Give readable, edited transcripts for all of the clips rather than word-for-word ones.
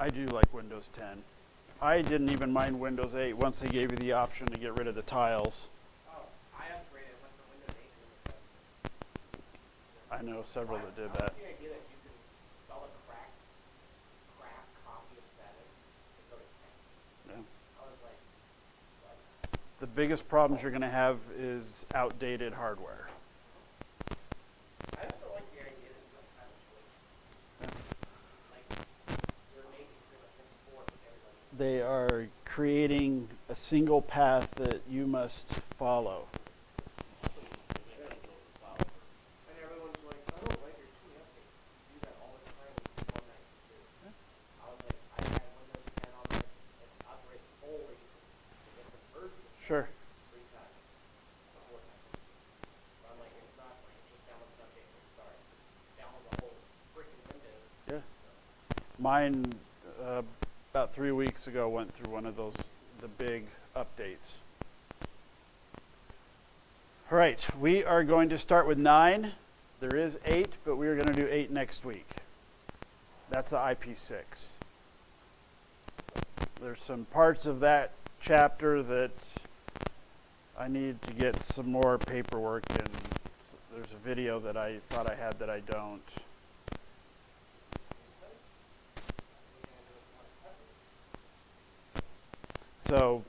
I do like Windows 10. I didn't even mind Windows 8 once they gave you the option to get rid of the tiles. Oh, I upgraded. Went from Windows 8 to Windows 7. I know several that did I that. like the idea that you can install a cracked copy of 7 and go to 10. Yeah. I was like, what? The biggest problems you're going to have is outdated hardware. I just don't like the idea that you don't have a choice. Like, you're making pretty much support everybody. They are creating a single path that you must follow. And everyone's like, I don't like your tweet updates. You do that all the time with 192. I was like, I had Windows 10 on my upgrade fully to different versions. Sure. 3 times. Or 4 times. But I'm like, it's not like just download an update and start. Download the whole freaking Windows. Yeah. Mine, about 3 weeks ago, went through one of those, the big updates. All right, we are going to start with 9. There is 8, but we are going to do 8 next week. That's the IP6. There's some parts of that chapter that I need to get some more paperwork, and there's a video that I thought I had that I don't. So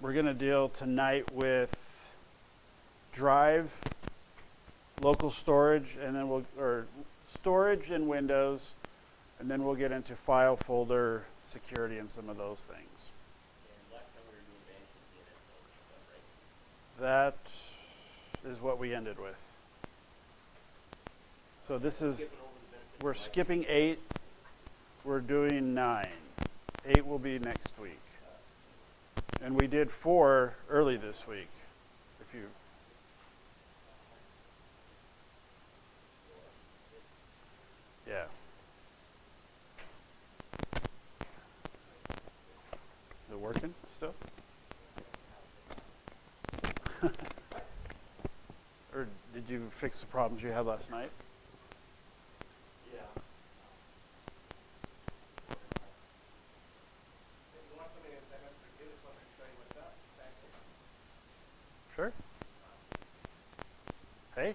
we're going to deal tonight with drive, local storage, and then or storage in Windows, and then we'll get into file folder security and some of those things. And last time we were doing management stuff, right? That is what we ended with. So this is, Skipping over the benefits we're of life. skipping 8, we're doing 9. 8 will be next week. And we did 4 early this week. If you Yeah. Is it working still? Or did you fix the problems you had last night? Yeah. If you want something that has to do, just let me show you what's up. Back there. Sure. Hey,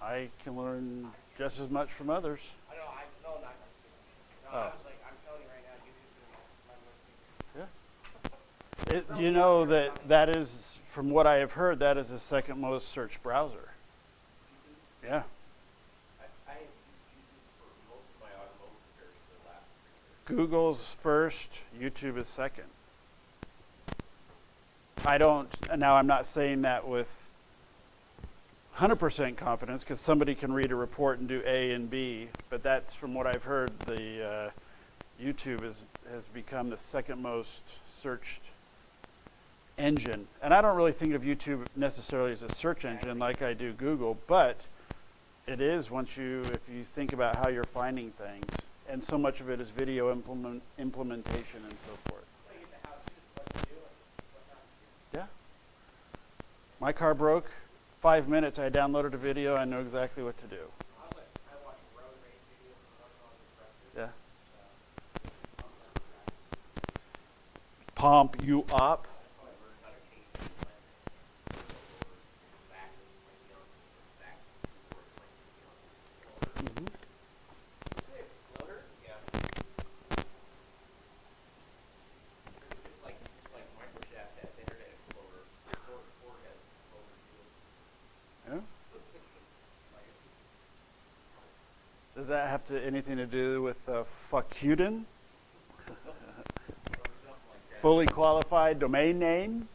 I can learn just as much from others. I know, no, not no, Oh. I was like, I'm telling you right now, YouTube's doing my most You know that is, from what I have heard, that is the second most searched browser. Yeah. I use YouTube for most of my automotive repairs for the last 3 years. Google's first, YouTube is second. Now I'm not saying that with 100% confidence, because somebody can read a report and do A and B, but that's from what I've heard, the YouTube has become the second most searched engine. And I don't really think of YouTube necessarily as a search engine like I do Google, but it is if you think about how you're finding things. And so much of it is video implementation and so forth. you get the how-tos, what to do, and what not to do. Yeah. My car broke. 5 minutes, I downloaded a video. I know exactly what to do. I was like, I watch road race videos and what's on the compressor. Yeah. Pump you up. That's how I learned how to change the lens. Back back Mm-hmm. The Exploder? Yeah. It's like Microshaft has Internet Explorer. Ford has Explorer too. Yeah. Does that have anything to do with Fakuten? Something like that. Fully qualified domain name?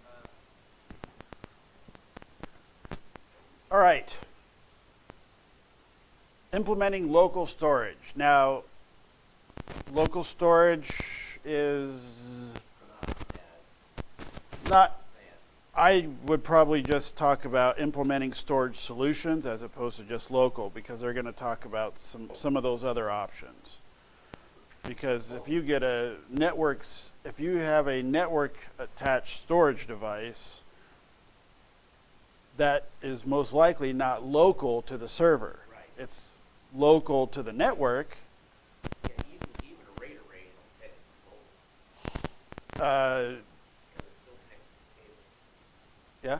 All right. Implementing local storage. Now, local storage is not, I would probably just talk about implementing storage solutions as opposed to just local, because they're going to talk about some of those other options. Because if you get if you have a network attached storage device, that is most likely not local to the server. Right. It's local to the network. Yeah, even a rate array don't take control, Uh, because it's still connected to the cable. yeah,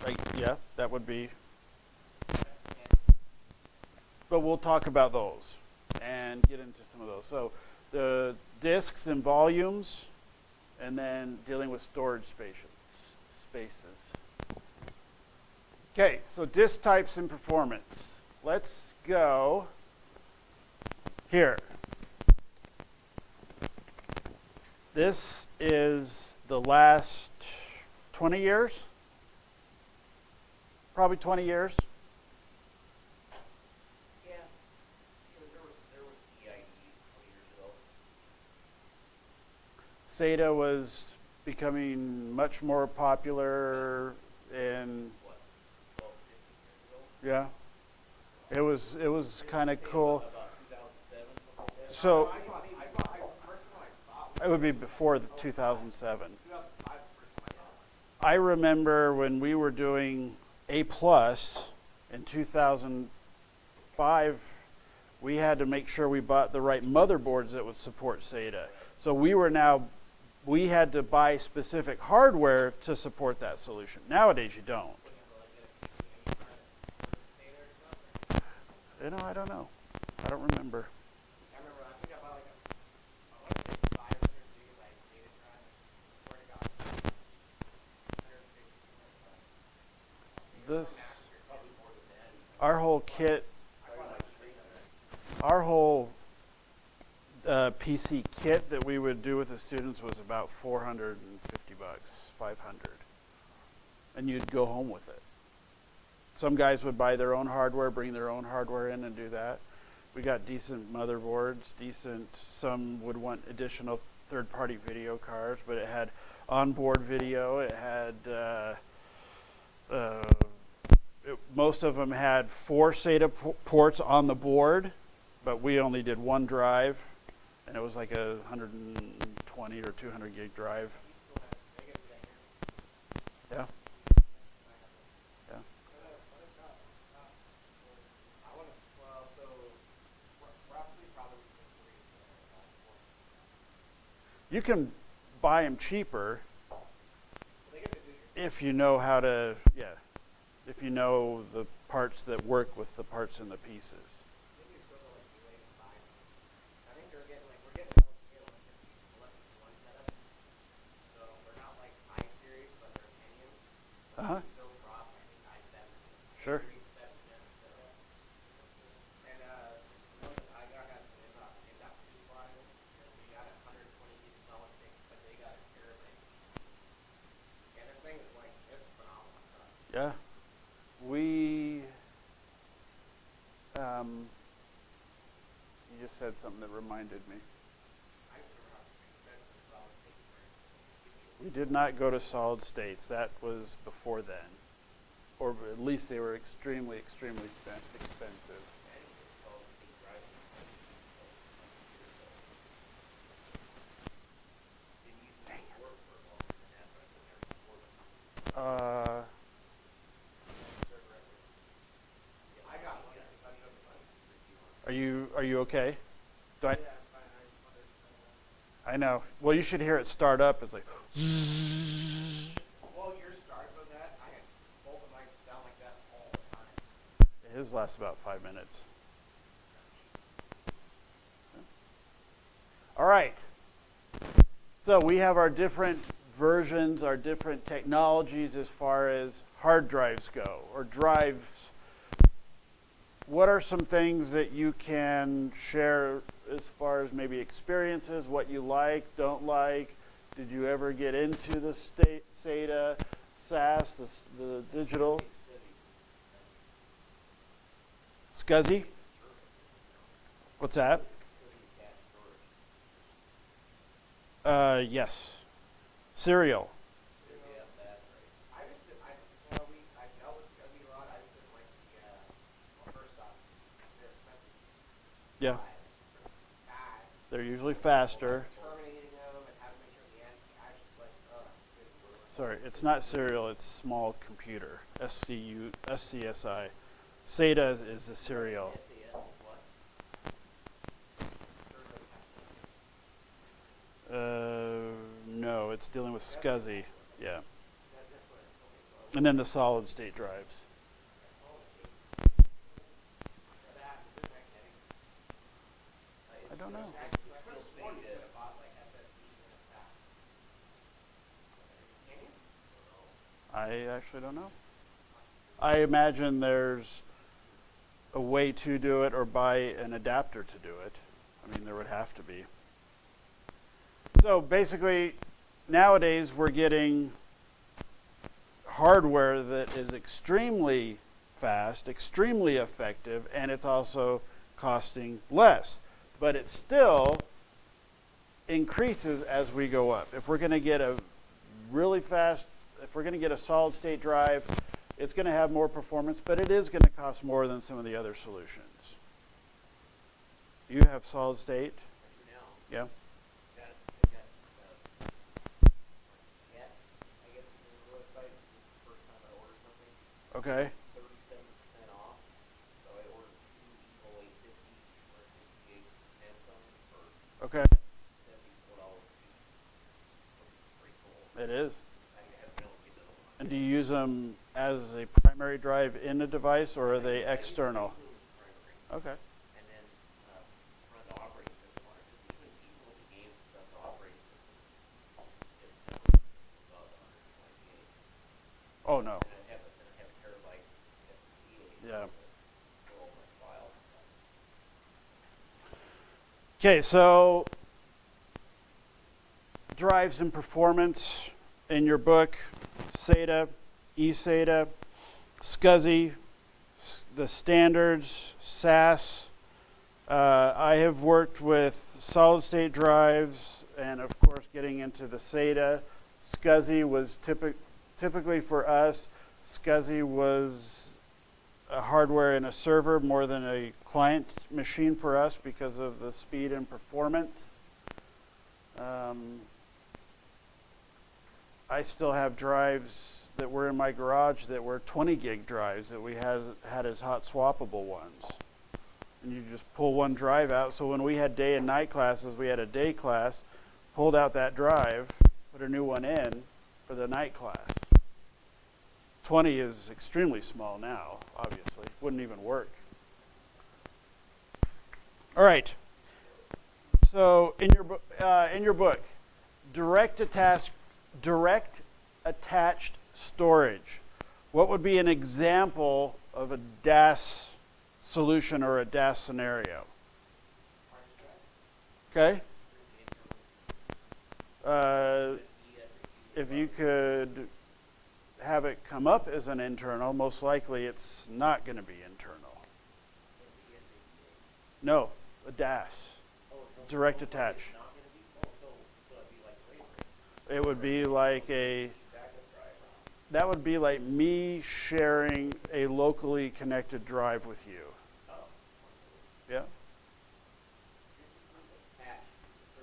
like yeah, that would be. That's and But we'll talk about those and get into some of those. So the disks and volumes, and then dealing with storage spaces. Okay, so disk types and performance. Let's go here. This is the last 20 years, probably 20 years. Yeah, because there was EID 20 years ago. SATA was becoming much more popular, and What, 12, 15 years ago? yeah, it was kind of cool. About 2007, something like that. So I first one I thought it would be before the 2007. 2005 first one I remember when we were doing A plus in 2005, we had to make sure we bought the right motherboards that would support SATA. So we had to buy specific hardware to support that solution. Nowadays you don't. You know, I don't know. I don't remember. I remember, I think I bought like I want to say 500 gigabyte data drive. Swear to God. 150 gigabyte. This, Probably more than that. our whole kit, I bought like 300. our whole PC kit that we would do with the students was about 450 bucks, 500. And you'd go home with it. Some guys would buy their own hardware, bring their own hardware in and do that. We got decent motherboards, some would want additional third-party video cards, but it had onboard video, it had, most of them had 4 SATA ports on the board, but we only did 1 drive, and it was like a 120 or 200 gig drive. Yeah. Yeah. I want to, well, so roughly probably between 3 and 4. You can buy them cheaper They get to do your if you know how to, if you know the parts that work with the parts in the pieces. maybe it's supposed to like 285. I think we're getting LTE like 11 setup. So they're not like i-series, but they're Pentiums. Uh-huh. Still drop, I think i7. Sure. 7 gen setup. And the one that I got has an M.2 file, and we got a 120 gig solid state, but they got a terabyte. And the thing is like, it's phenomenal stuff. Yeah. We, you just said something that reminded me. I used to run expensive solid state drives. We did not go to solid states. That was before then. Or at least they were extremely, extremely expensive. Uh, I got one. are you okay? Do I, Yeah, I'm fine. I know. Well, you should hear it start up. It's like, Well, your start with that, I had both of mine sound like that all the time. his lasts about 5 minutes. All right. So we have our different versions, our different technologies as far as hard drives go, or drives. What are some things that you can share as far as maybe experiences, what you like, don't like? Did you ever get into the SATA, SAS, the digital? SCSI? What's that? Yes. Serial. I dealt with SCSI a lot. I just didn't like well, first off, they're expensive. Yeah. Fast. They're usually faster. Terminating them and having to make sure the end. I was just like, good lord. Sorry, it's not serial, it's small computer. SCSI. SATA is the serial. SAS is what? No, it's dealing with SCSI. Yeah. That's what, okay, so And then the solid state drives. that, is it magnetic? I don't know. Actually, I could have sworn you could have bought like SSDs in a pack. Can you? I actually don't know. I imagine there's a way to do it or buy an adapter to do it. I mean, there would have to be. So basically, nowadays we're getting hardware that is extremely fast, extremely effective, and it's also costing less. But it still increases as we go up. If we're going to get a really fast, if we're going to get a solid state drive, it's going to have more performance, but it is going to cost more than some of the other solutions. You have solid state? Now, Yeah. got it, yeah, I guess it's in the website, this is the first time I ordered something, Okay. 37% off, so I ordered two Evo 850s for a 68 Samsung for Okay. $74 each, which is pretty cool. It is. I haven't been able to get the other one. And do you use them as a primary drive in a device, or are they external? Okay. And then run the operating system on it. 'Cause even with the games and stuff, the operating system is never above 128. Oh, no. And I have a terabyte SSD. Yeah. For all my files and stuff. Okay, so drives and performance in your book, SATA, eSATA, SCSI, the standards, SAS. I have worked with solid state drives and of course getting into the SATA. SCSI was typically for us, SCSI was a hardware in a server more than a client machine for us because of the speed and performance. I still have drives that were in my garage that were 20 gig drives that we had as hot swappable ones. And you just pull one drive out. So when we had day and night classes, we had a day class, pulled out that drive, put a new one in for the night class. 20 is extremely small now, obviously. Wouldn't even work. All right. So in your book, direct attached storage. What would be an example of a DAS solution or a DAS scenario? Okay. If you could have it come up as an internal, most likely it's not going to be internal. No, a DAS, direct attach. It would be like that would be like me sharing a locally connected drive with you. Yeah.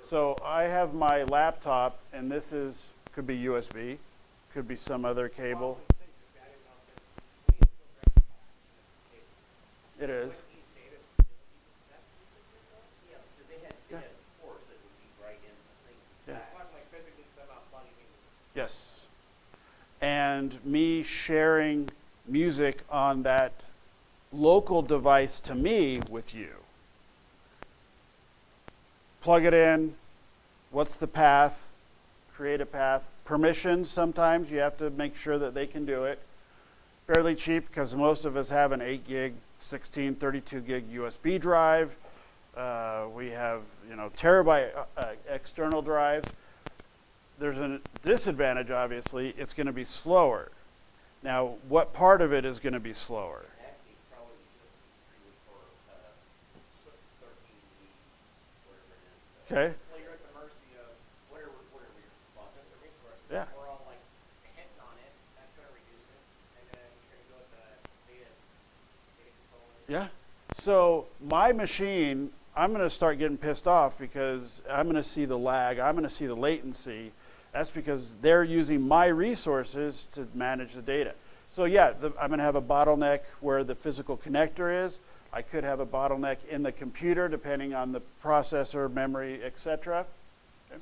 So I have my laptop, and this could be USB, could be some other cable. It is. Yeah, because they had ports that would be right in the thing. Yeah. Yeah. Yes. And me sharing music on that local device to me with you. Plug it in. What's the path? Create a path. Permissions, sometimes you have to make sure that they can do it. Fairly cheap because most of us have an 8 gig, 16, 32 gig USB drive. We have, terabyte external drives. There's a disadvantage, obviously. It's going to be slower. Now, what part of it is going to be slower? Actually, probably just for 13 whatever it is. Okay. Well, you're at the mercy of whatever your boss has the resource. Yeah. We're all like hitting on it. That's going to reduce it, and then you're going to go with the data controller. Yeah. So my machine, I'm going to start getting pissed off because I'm going to see the lag. I'm going to see the latency. That's because they're using my resources to manage the data. So yeah, I'm going to have a bottleneck where the physical connector is. I could have a bottleneck in the computer depending on the processor, memory, etc. Okay.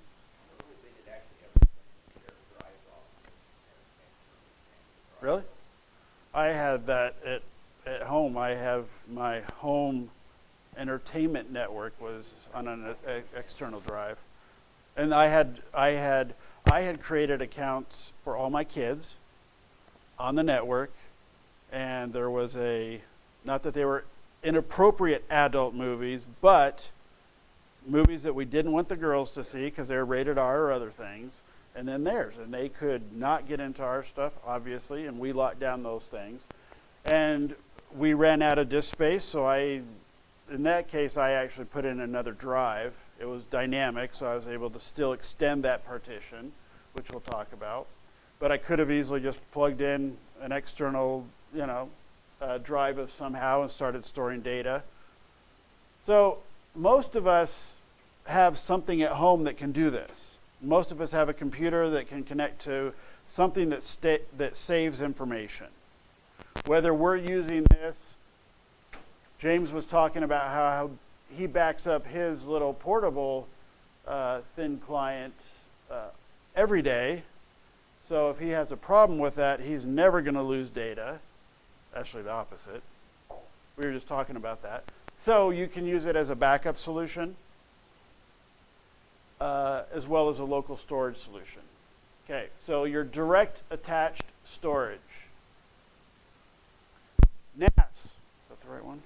They did actually have their drives off and Really? I had that at home. I have my home entertainment network was on an external drive, and I had created accounts for all my kids on the network, and there was not that they were inappropriate adult movies, but movies that we didn't want the girls to see because they were rated R or other things, and then theirs, and they could not get into our stuff, obviously, and we locked down those things, and we ran out of disk space, so in that case, I actually put in another drive. It was dynamic, so I was able to still extend that partition, which we'll talk about. But I could have easily just plugged in an external, drive of somehow and started storing data. So most of us have something at home that can do this. Most of us have a computer that can connect to something that saves information. Whether we're using this, James was talking about how he backs up his little portable thin client every day. So if he has a problem with that, he's never going to lose data. Actually, the opposite. We were just talking about that. So you can use it as a backup solution, as well as a local storage solution. Okay, so your direct attached storage. NAS, is that the right one?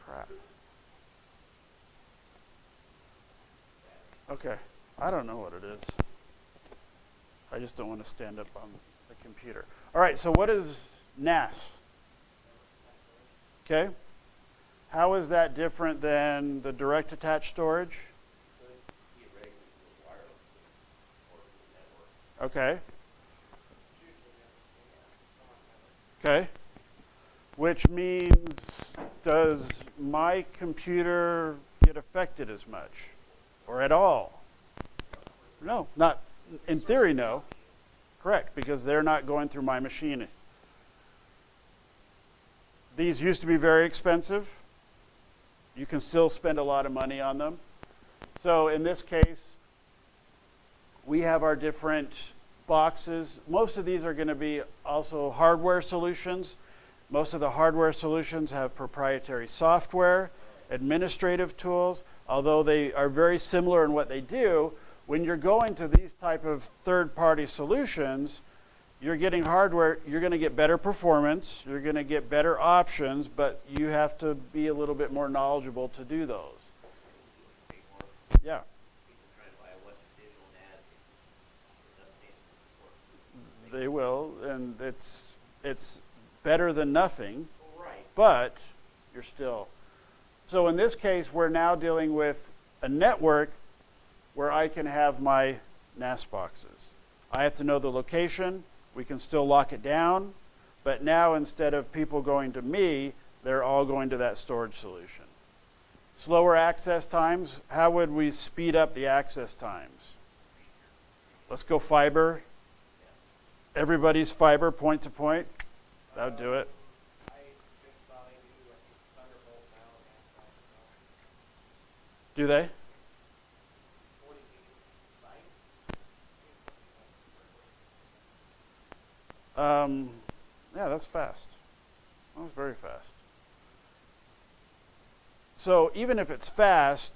Crap. Okay, I don't know what it is. I just don't want to stand up on the computer. All right, so what is NAS? Okay. How is that different than the direct attached storage? Okay. Okay. Which means, does my computer get affected as much or at all? No, not in theory, no. Correct, because they're not going through my machine. These used to be very expensive. You can still spend a lot of money on them. So in this case, we have our different boxes. Most of these are going to be also hardware solutions. Most of the hardware solutions have proprietary software, administrative tools, although they are very similar in what they do. When you're going to these type of third-party solutions, you're getting hardware, you're going to get better performance, you're going to get better options, but you have to be a little bit more knowledgeable to do those. Yeah. They will, and it's better than nothing, but you're still. So in this case, we're now dealing with a network where I can have my NAS boxes. I have to know the location. We can still lock it down, but now instead of people going to me, they're all going to that storage solution. Slower access times, how would we speed up the access times? Let's go fiber. Everybody's fiber, point to point. That would do it. I just saw they do, I think, Thunderbolt now and Do they? 40 gig site. Yeah, that's fast. That was very fast. So even if it's fast,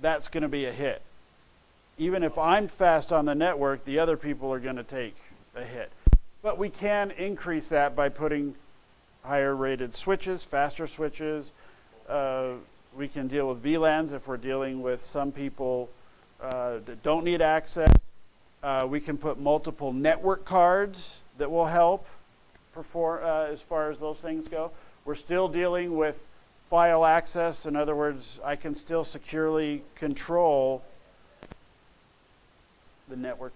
that's going to be a hit. Even if I'm fast on the network, the other people are going to take a hit. But we can increase that by putting higher rated switches, faster switches. We can deal with VLANs if we're dealing with some people that don't need access. We can put multiple network cards that will help perform as far as those things go. We're still dealing with file access. In other words, I can still securely control the network.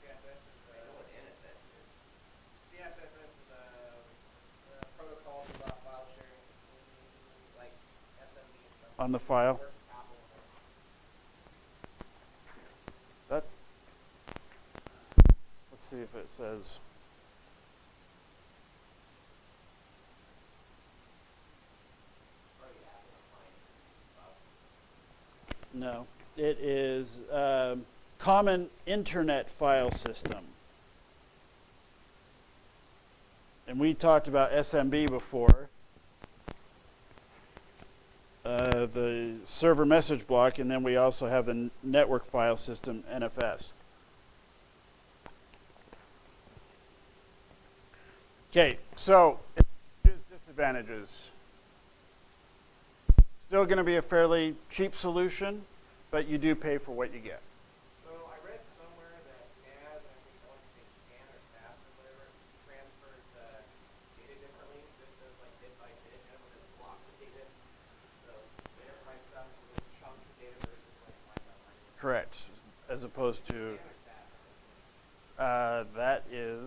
I know what NFS on the file. Where's Apple there? That, let's see if it says. Probably Apple appliance. No, it is Common Internet File System. And we talked about SMB before, the server message block, and then we also have the network file system, NFS. Okay, so disadvantages. Still going to be a fairly cheap solution, but you do pay for what you get. So I read somewhere that NAS, I think I want to say SCAN or SAS or whatever, transfers data differently. This does like bit by bit, and it has blocks of data. So the enterprise stuff is with chunks of data versus like line by line. Correct, as opposed to SCAN or SAS? that is,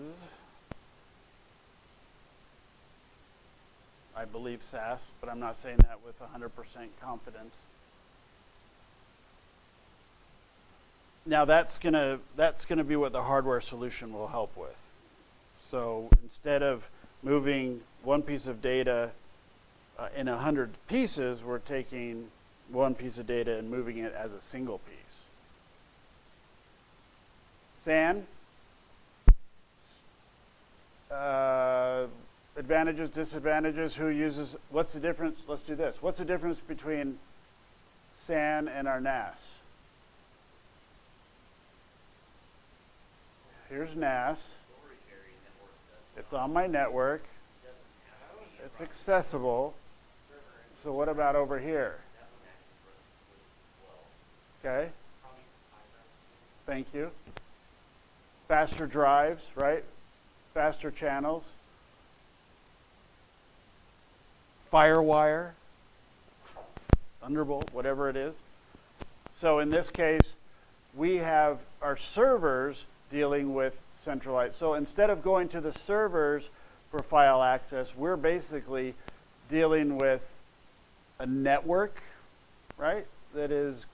I believe SAS, but I'm not saying that with 100% confidence. Now that's gonna be what the hardware solution will help with. So instead of moving one piece of data in 100 pieces, we're taking one piece of data and moving it as a single piece. SAN. Advantages, disadvantages, who uses, what's the difference? Let's do this. What's the difference between SAN and our NAS? Here's NAS. Storage area network does It's on my network. doesn't have to be It's accessible. So what about over here? that one actually runs really well. Okay, Probably iDrive. thank you. Faster drives, right? Faster channels. Firewire, Thunderbolt, whatever it is. So in this case, we have our servers dealing with centralized. So instead of going to the servers for file access, we're basically dealing with a network, right? That is,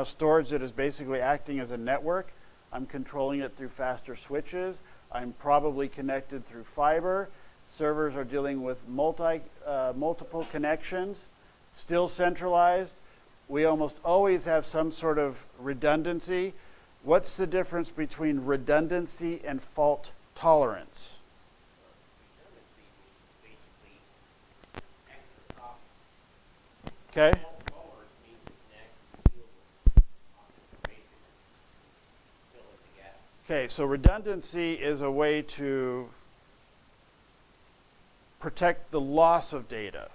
storage that is basically acting as a network. I'm controlling it through faster switches. I'm probably connected through fiber. Servers are dealing with multiple connections, still centralized. We almost always have some sort of redundancy. What's the difference between redundancy and fault tolerance? Redundancy means basically extra copies. Okay? Fault tolerance means it can actually deal with information, fill in the gap. Okay, so redundancy is a way to protect the loss of data,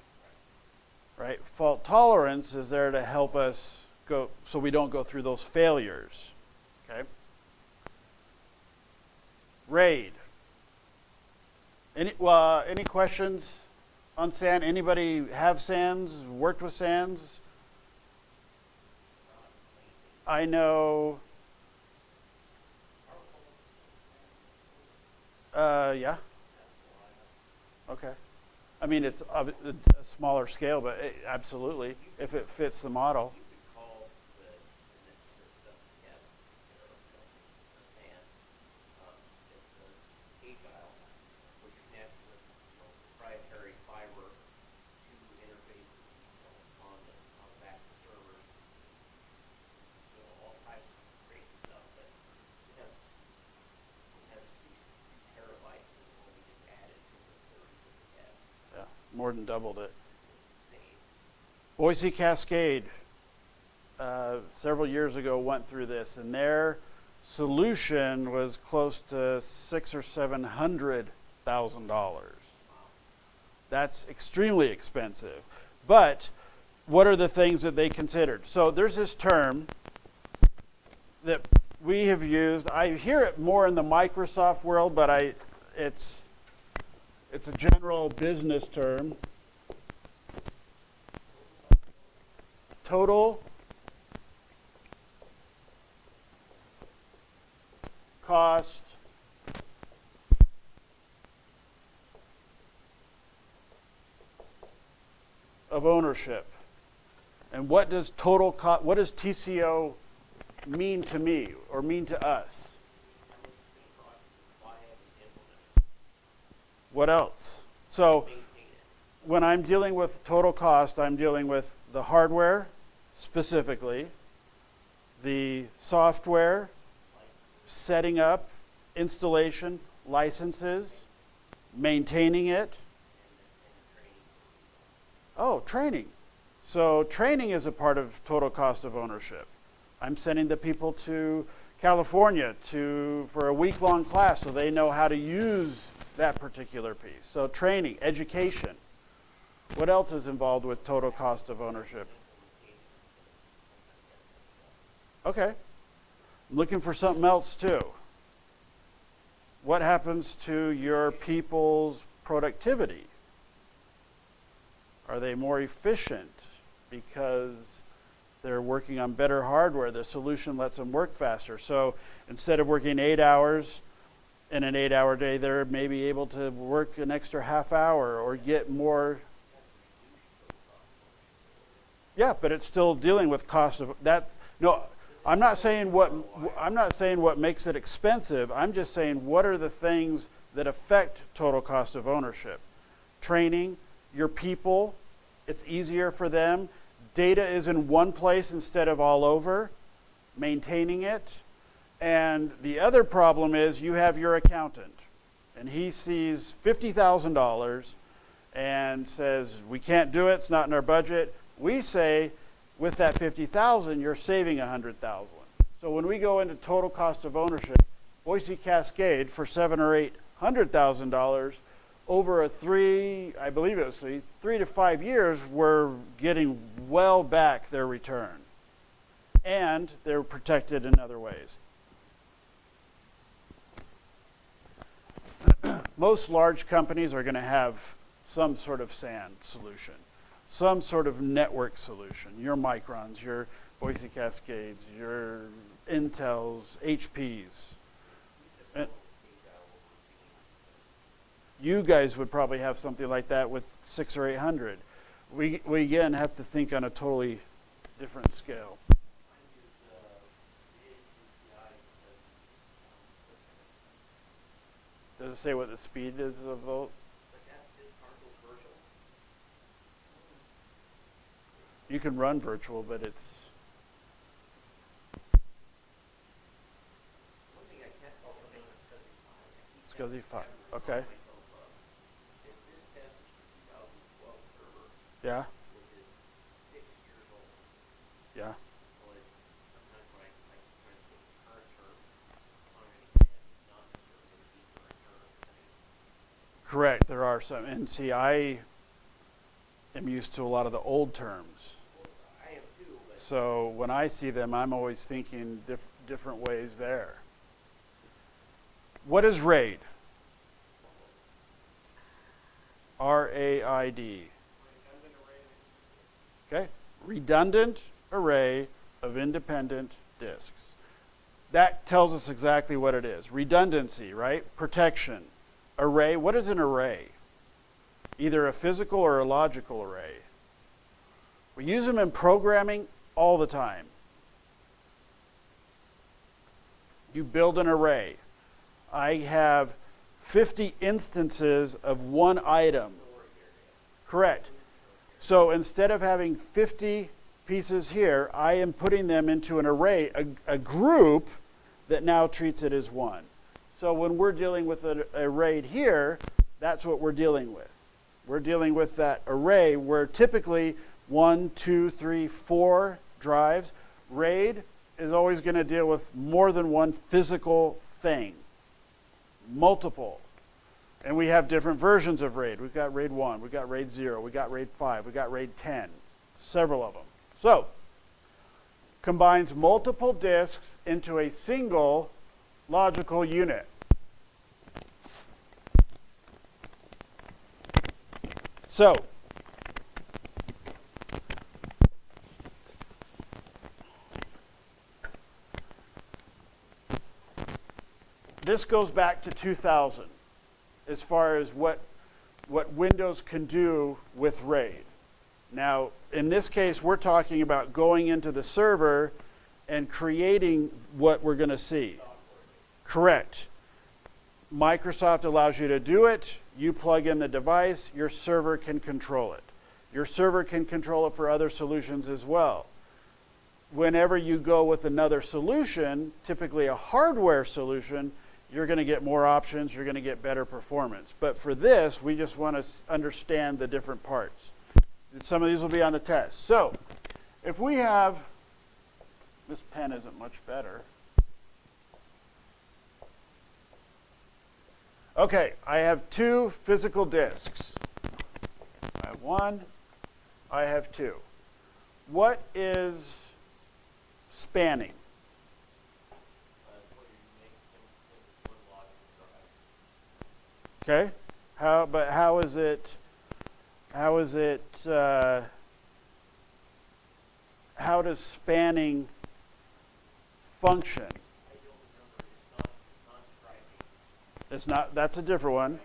right? Fault tolerance is there to help us go, so we don't go through those failures, okay? RAID. Any questions on SAN? Anybody have SANs, worked with SANs? I know, yeah. Okay. I mean, it's a smaller scale, but absolutely, if it fits the model. You could call the stuff together, and it's agile, which connects with proprietary fiber to interfaces on the back of the servers, all types of crazy stuff. But it has 2 terabytes is what we just added to the 30 that we have. Yeah, more than doubled it. Insane. Boise Cascade, several years ago, went through this, and their solution was close to $600,000 or $700,000. That's extremely expensive. But what are the things that they considered? So there's this term that we have used. I hear it more in the Microsoft world, but it's a general business term. Total cost of ownership. And what does what does TCO mean to me or mean to us? What else? So when I'm dealing with total cost, I'm dealing with the hardware specifically, the software, setting up, installation, licenses, maintaining it. Oh, training. So training is a part of total cost of ownership. I'm sending the people to California for a week-long class so they know how to use that particular piece. So training, education. What else is involved with total cost of ownership? Okay. I'm looking for something else too. What happens to your people's productivity? Are they more efficient because they're working on better hardware? The solution lets them work faster. So instead of working 8 hours in an 8-hour day, they're maybe able to work an extra half hour or get more. Yeah, but it's still dealing with cost of that. No, I'm not saying what makes it expensive. I'm just saying what are the things that affect total cost of ownership. Training, your people, it's easier for them. Data is in one place instead of all over. Maintaining it. And the other problem is you have your accountant and he sees $50,000 and says, we can't do it, it's not in our budget. We say, with that $50,000, you're saving $100,000. So when we go into total cost of ownership, Boise Cascade for $700,000 or $800,000 over I believe it was 3 to 5 years, we're getting well back their return, and they're protected in other ways. Most large companies are going to have some sort of SAN solution, some sort of network solution. Your Microns, your Boise Cascades, your Intels, HPs. And you guys would probably have something like that with 600 or 800. We again have to think on a totally different scale. Does it say what the speed is of those? You can run virtual, but it's. SCSI 5. Okay. Yeah. Yeah. Correct. There are some, and see, I am used to a lot of the old terms. So when I see them, I'm always thinking different ways there. What is RAID? RAID. Okay. Redundant array of independent disks. That tells us exactly what it is. Redundancy, right? Protection. Array. What is an array? Either a physical or a logical array. We use them in programming all the time. You build an array. I have 50 instances of one item. Correct. So instead of having 50 pieces here, I am putting them into an array, a group that now treats it as one. So when we're dealing with a RAID here, that's what we're dealing with. We're dealing with that array where typically 1, 2, 3, 4 drives. RAID is always going to deal with more than one physical thing. Multiple. And we have different versions of RAID. We've got RAID 1, we've got RAID 0, we've got RAID 5, we've got RAID 10. Several of them. So, combines multiple disks into a single logical unit. So, this goes back to 2000 as far as what Windows can do with RAID. Now, in this case, we're talking about going into the server and creating what we're going to see. Correct. Microsoft allows you to do it. You plug in the device, your server can control it. Your server can control it for other solutions as well. Whenever you go with another solution, typically a hardware solution, you're going to get more options, you're going to get better performance. But for this, we just want to understand the different parts. Some of these will be on the test. So, if we have, this pen isn't much better. Okay, I have 2 physical disks. I have 1, I have 2. What is spanning? Okay, but how is it, how does spanning function? It's not, that's a different one.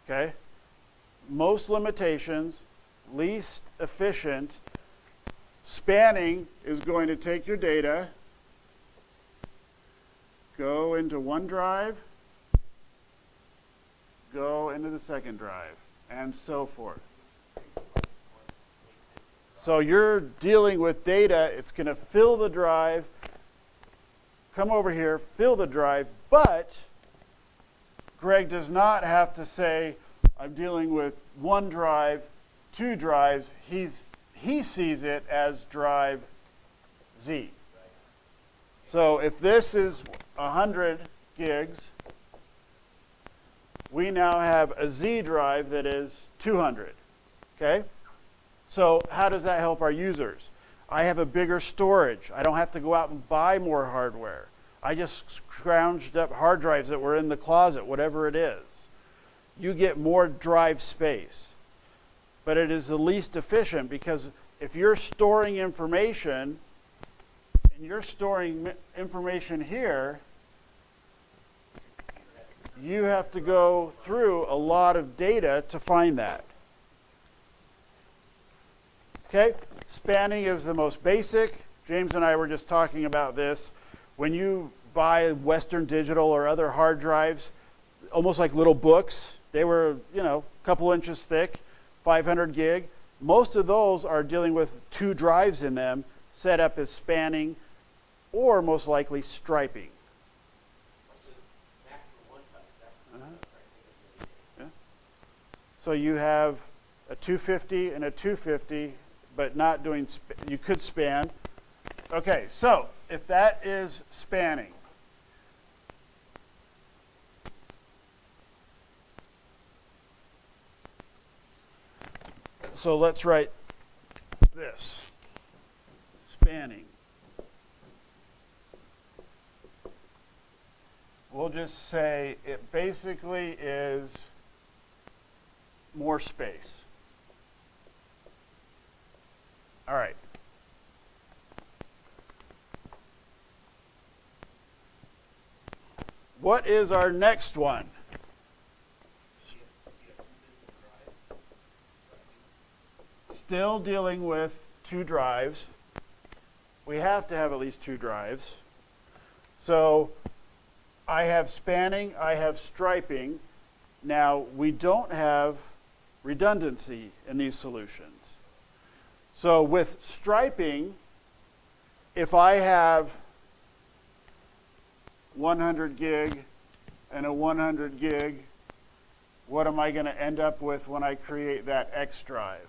Okay. Most limitations, least efficient. Spanning is going to take your data, go into one drive, go into the second drive, and so forth. So you're dealing with data, it's going to fill the drive, come over here, fill the drive, but Greg does not have to say, I'm dealing with 1 drive, 2 drives. He sees it as drive Z. So if this is 100 gigs, we now have a Z drive that is 200. Okay? So how does that help our users? I have a bigger storage. I don't have to go out and buy more hardware. I just scrounged up hard drives that were in the closet, whatever it is. You get more drive space. But it is the least efficient because if you're storing information and you're storing information here, you have to go through a lot of data to find that. Okay, spanning is the most basic. James and I were just talking about this. When you buy Western Digital or other hard drives, almost like little books, they were, a couple inches thick, 500 gig. Most of those are dealing with 2 drives in them, set up as spanning, or most likely striping. Yeah. So you have a 250 and a 250, but not doing, you could span. Okay, so if that is spanning, so let's write this, spanning. We'll just say it basically is more space. All right. What is our next one? Still dealing with 2 drives. We have to have at least 2 drives. So I have spanning, I have striping. Now we don't have redundancy in these solutions. So with striping, if I have 100 gig and a 100 gig, what am I going to end up with when I create that X drive?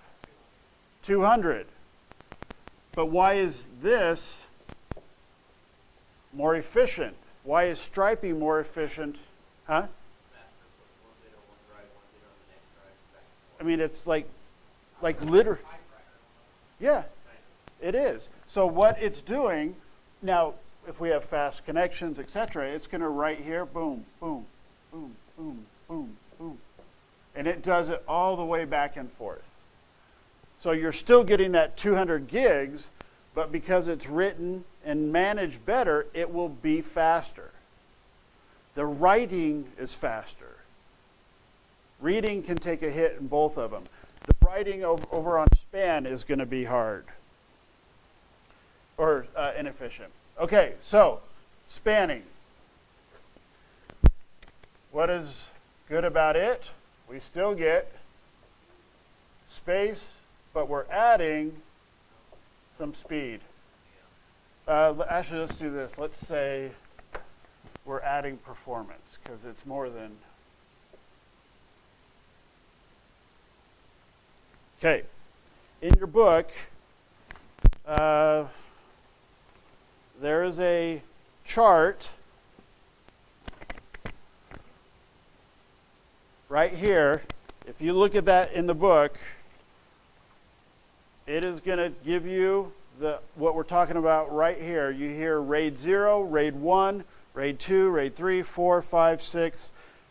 200. But why is this more efficient? Why is striping more efficient? Huh? I mean, it's like literally. Yeah, it is. So what it's doing, now, if we have fast connections, etc., it's going to right here, boom, boom, boom, boom, boom, boom. And it does it all the way back and forth. So you're still getting that 200 gigs, but because it's written and managed better, it will be faster. The writing is faster. Reading can take a hit in both of them. The writing over on span is going to be hard or inefficient. Okay, so spanning. What is good about it? We still get space, but we're adding some speed. Actually, let's do this. Let's say we're adding performance because it's more than. Okay, in your book, there is a chart right here. If you look at that in the book, it is going to give you what we're talking about right here. You hear RAID 0, RAID 1, RAID 2, RAID 3, 4, 5, 6,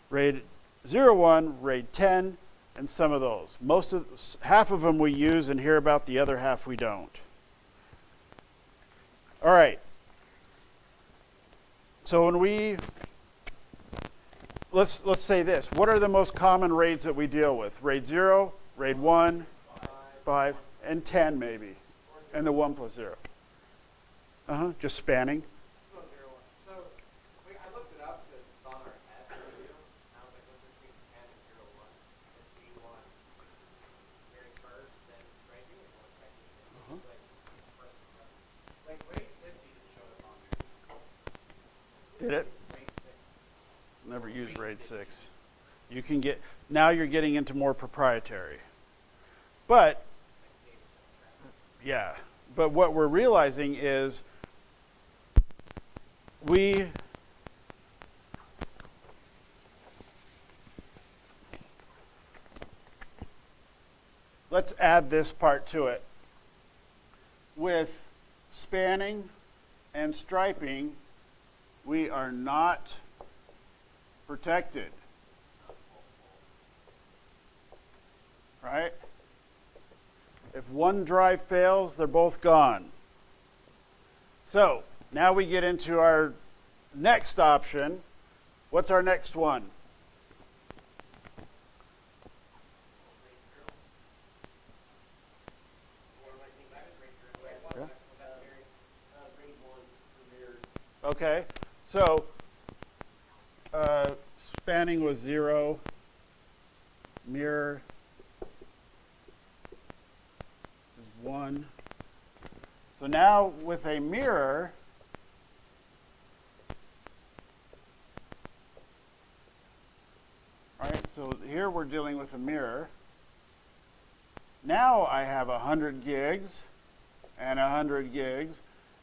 RAID 01, RAID 10, and some of those. Half of them we use and hear about, the other half we don't. All right. So when let's say this. What are the most common RAIDs that we deal with? RAID 0, RAID 1, 5, and 10 maybe. And the 1 plus 0. Just spanning. So I looked it up because it's on our head review. And I was like, what's between 10 and 01? Is B1 very first, then ranking, or one second? Like, first and second. Like, rate 6 even showed up on there. Did it? Rate 6. Never used RAID 6. You can get, now you're getting into more proprietary. But, yeah, but what we're realizing is let's add this part to it. With spanning and striping, we are not protected. Right? If one drive fails, they're both gone. So now we get into our next option. What's our next one? Yeah. Okay, so spanning was 0, mirror is 1. So now with a mirror, all right, so here we're dealing with a mirror. Now I have 100 gigs and 100 gigs,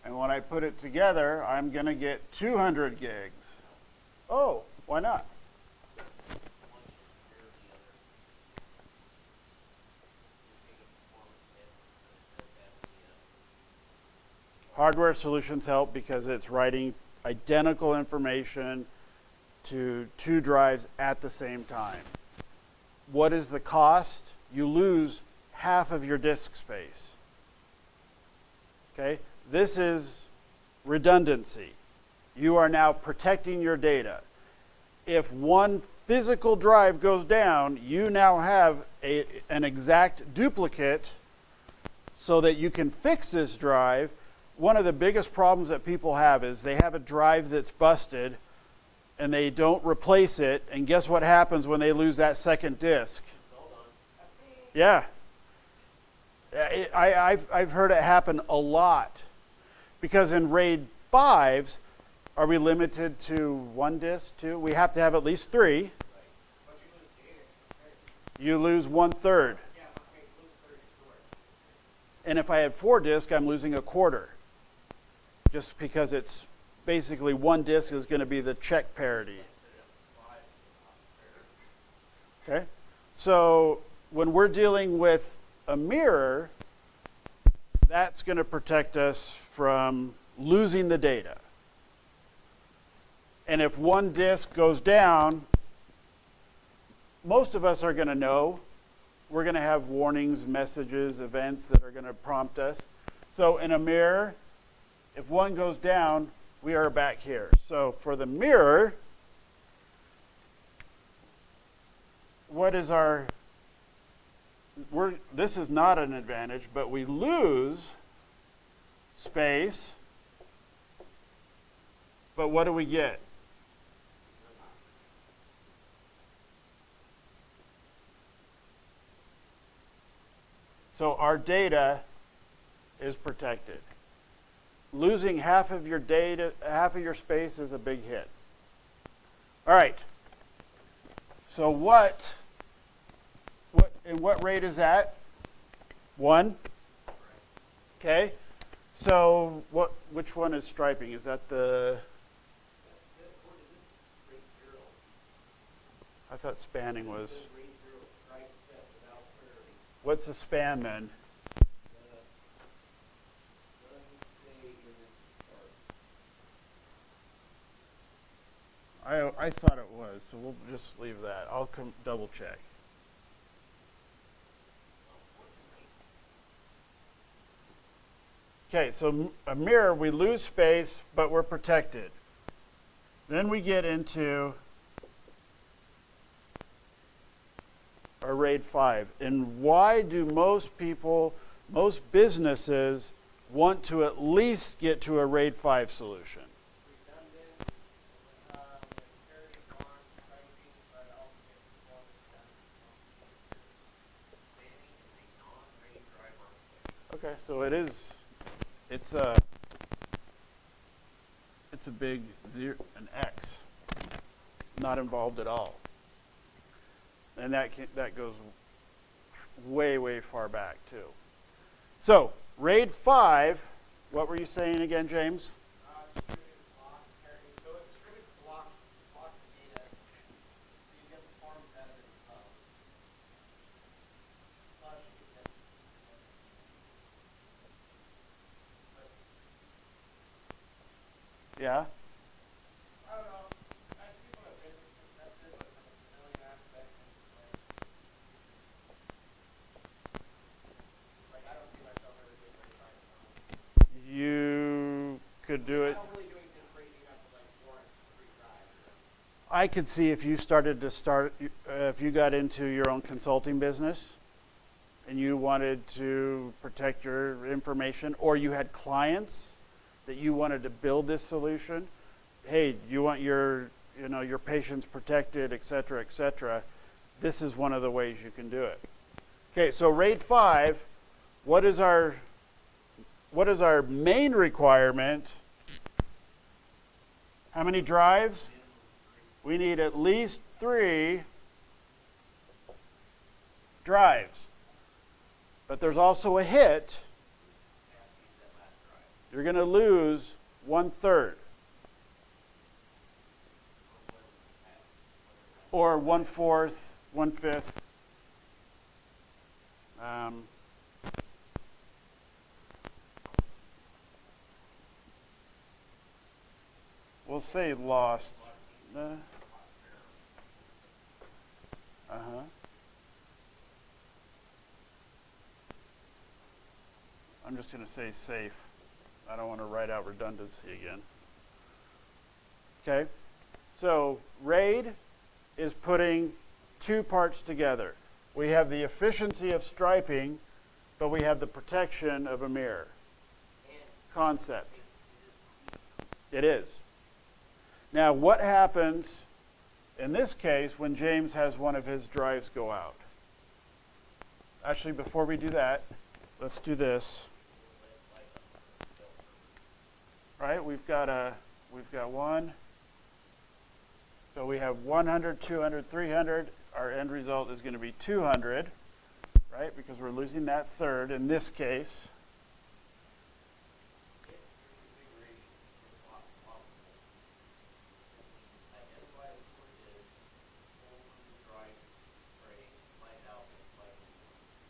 and when I put it together, I'm going to get 200 gigs. Oh, why not? Hardware solutions help because it's writing identical information to 2 drives at the same time. What is the cost? You lose half of your disk space. Okay? This is redundancy. You are now protecting your data. If one physical drive goes down, you now have an exact duplicate so that you can fix this drive. One of the biggest problems that people have is they have a drive that's busted and they don't replace it, and guess what happens when they lose that second disk? Yeah. I've heard it happen a lot. Because in RAID 5s, are we limited to 1 disk, 2? We have to have at least 3. You lose 1/3. And if I had 4 disks, I'm losing 1/4. Just because it's basically 1 disk is going to be the check parity. Okay? So when we're dealing with a mirror, that's going to protect us from losing the data. And if 1 disk goes down, most of us are going to know. We're going to have warnings, messages, events that are going to prompt us. So in a mirror, if 1 goes down, we are back here. So for the mirror, what is our, this is not an advantage, but we lose space. But what do we get? So our data is protected. Losing half of your data, half of your space is a big hit. All right. So and what rate is that? 1? Okay. So which one is striping? Is that the, I thought spanning was, what's the span then? I thought it was, so we'll just leave that. I'll double check. Okay, so a mirror, we lose space, but we're protected. Then we get into our RAID 5. And why do most people, most businesses want to at least get to a RAID 5 solution? Okay, so it's a big an X, not involved at all, and that goes way far back too. So RAID 5, what were you saying again, James? Distributed block pairing. So it distributes block data, so you get the forms out of it. Plus you get Yeah. I don't know. I see from a business perspective, but from a civilian aspect, it's like I don't see myself ever doing very fine. You could do it. I don't really doing just breaking up with like 4 and 3 drives. I could see if you if you got into your own consulting business and you wanted to protect your information, or you had clients that you wanted to build this solution. Hey, you want your patients protected, et cetera, et cetera. This is one of the ways you can do it. Okay, so RAID 5, what is our main requirement? How many drives? We need at least 3 drives. But there's also a hit. You're going to lose 1/3. Or 1/4, 1/5. We'll say lost. I'm just going to say safe. I don't want to write out redundancy again. Okay, so RAID is putting 2 parts together. We have the efficiency of striping, but we have the protection of a mirror concept. It is. Now, what happens in this case when James has one of his drives go out? Actually, before we do that, let's do this. Right, we've got one. So we have 100, 200, 300. Our end result is going to be 200, right? Because we're losing that third in this case.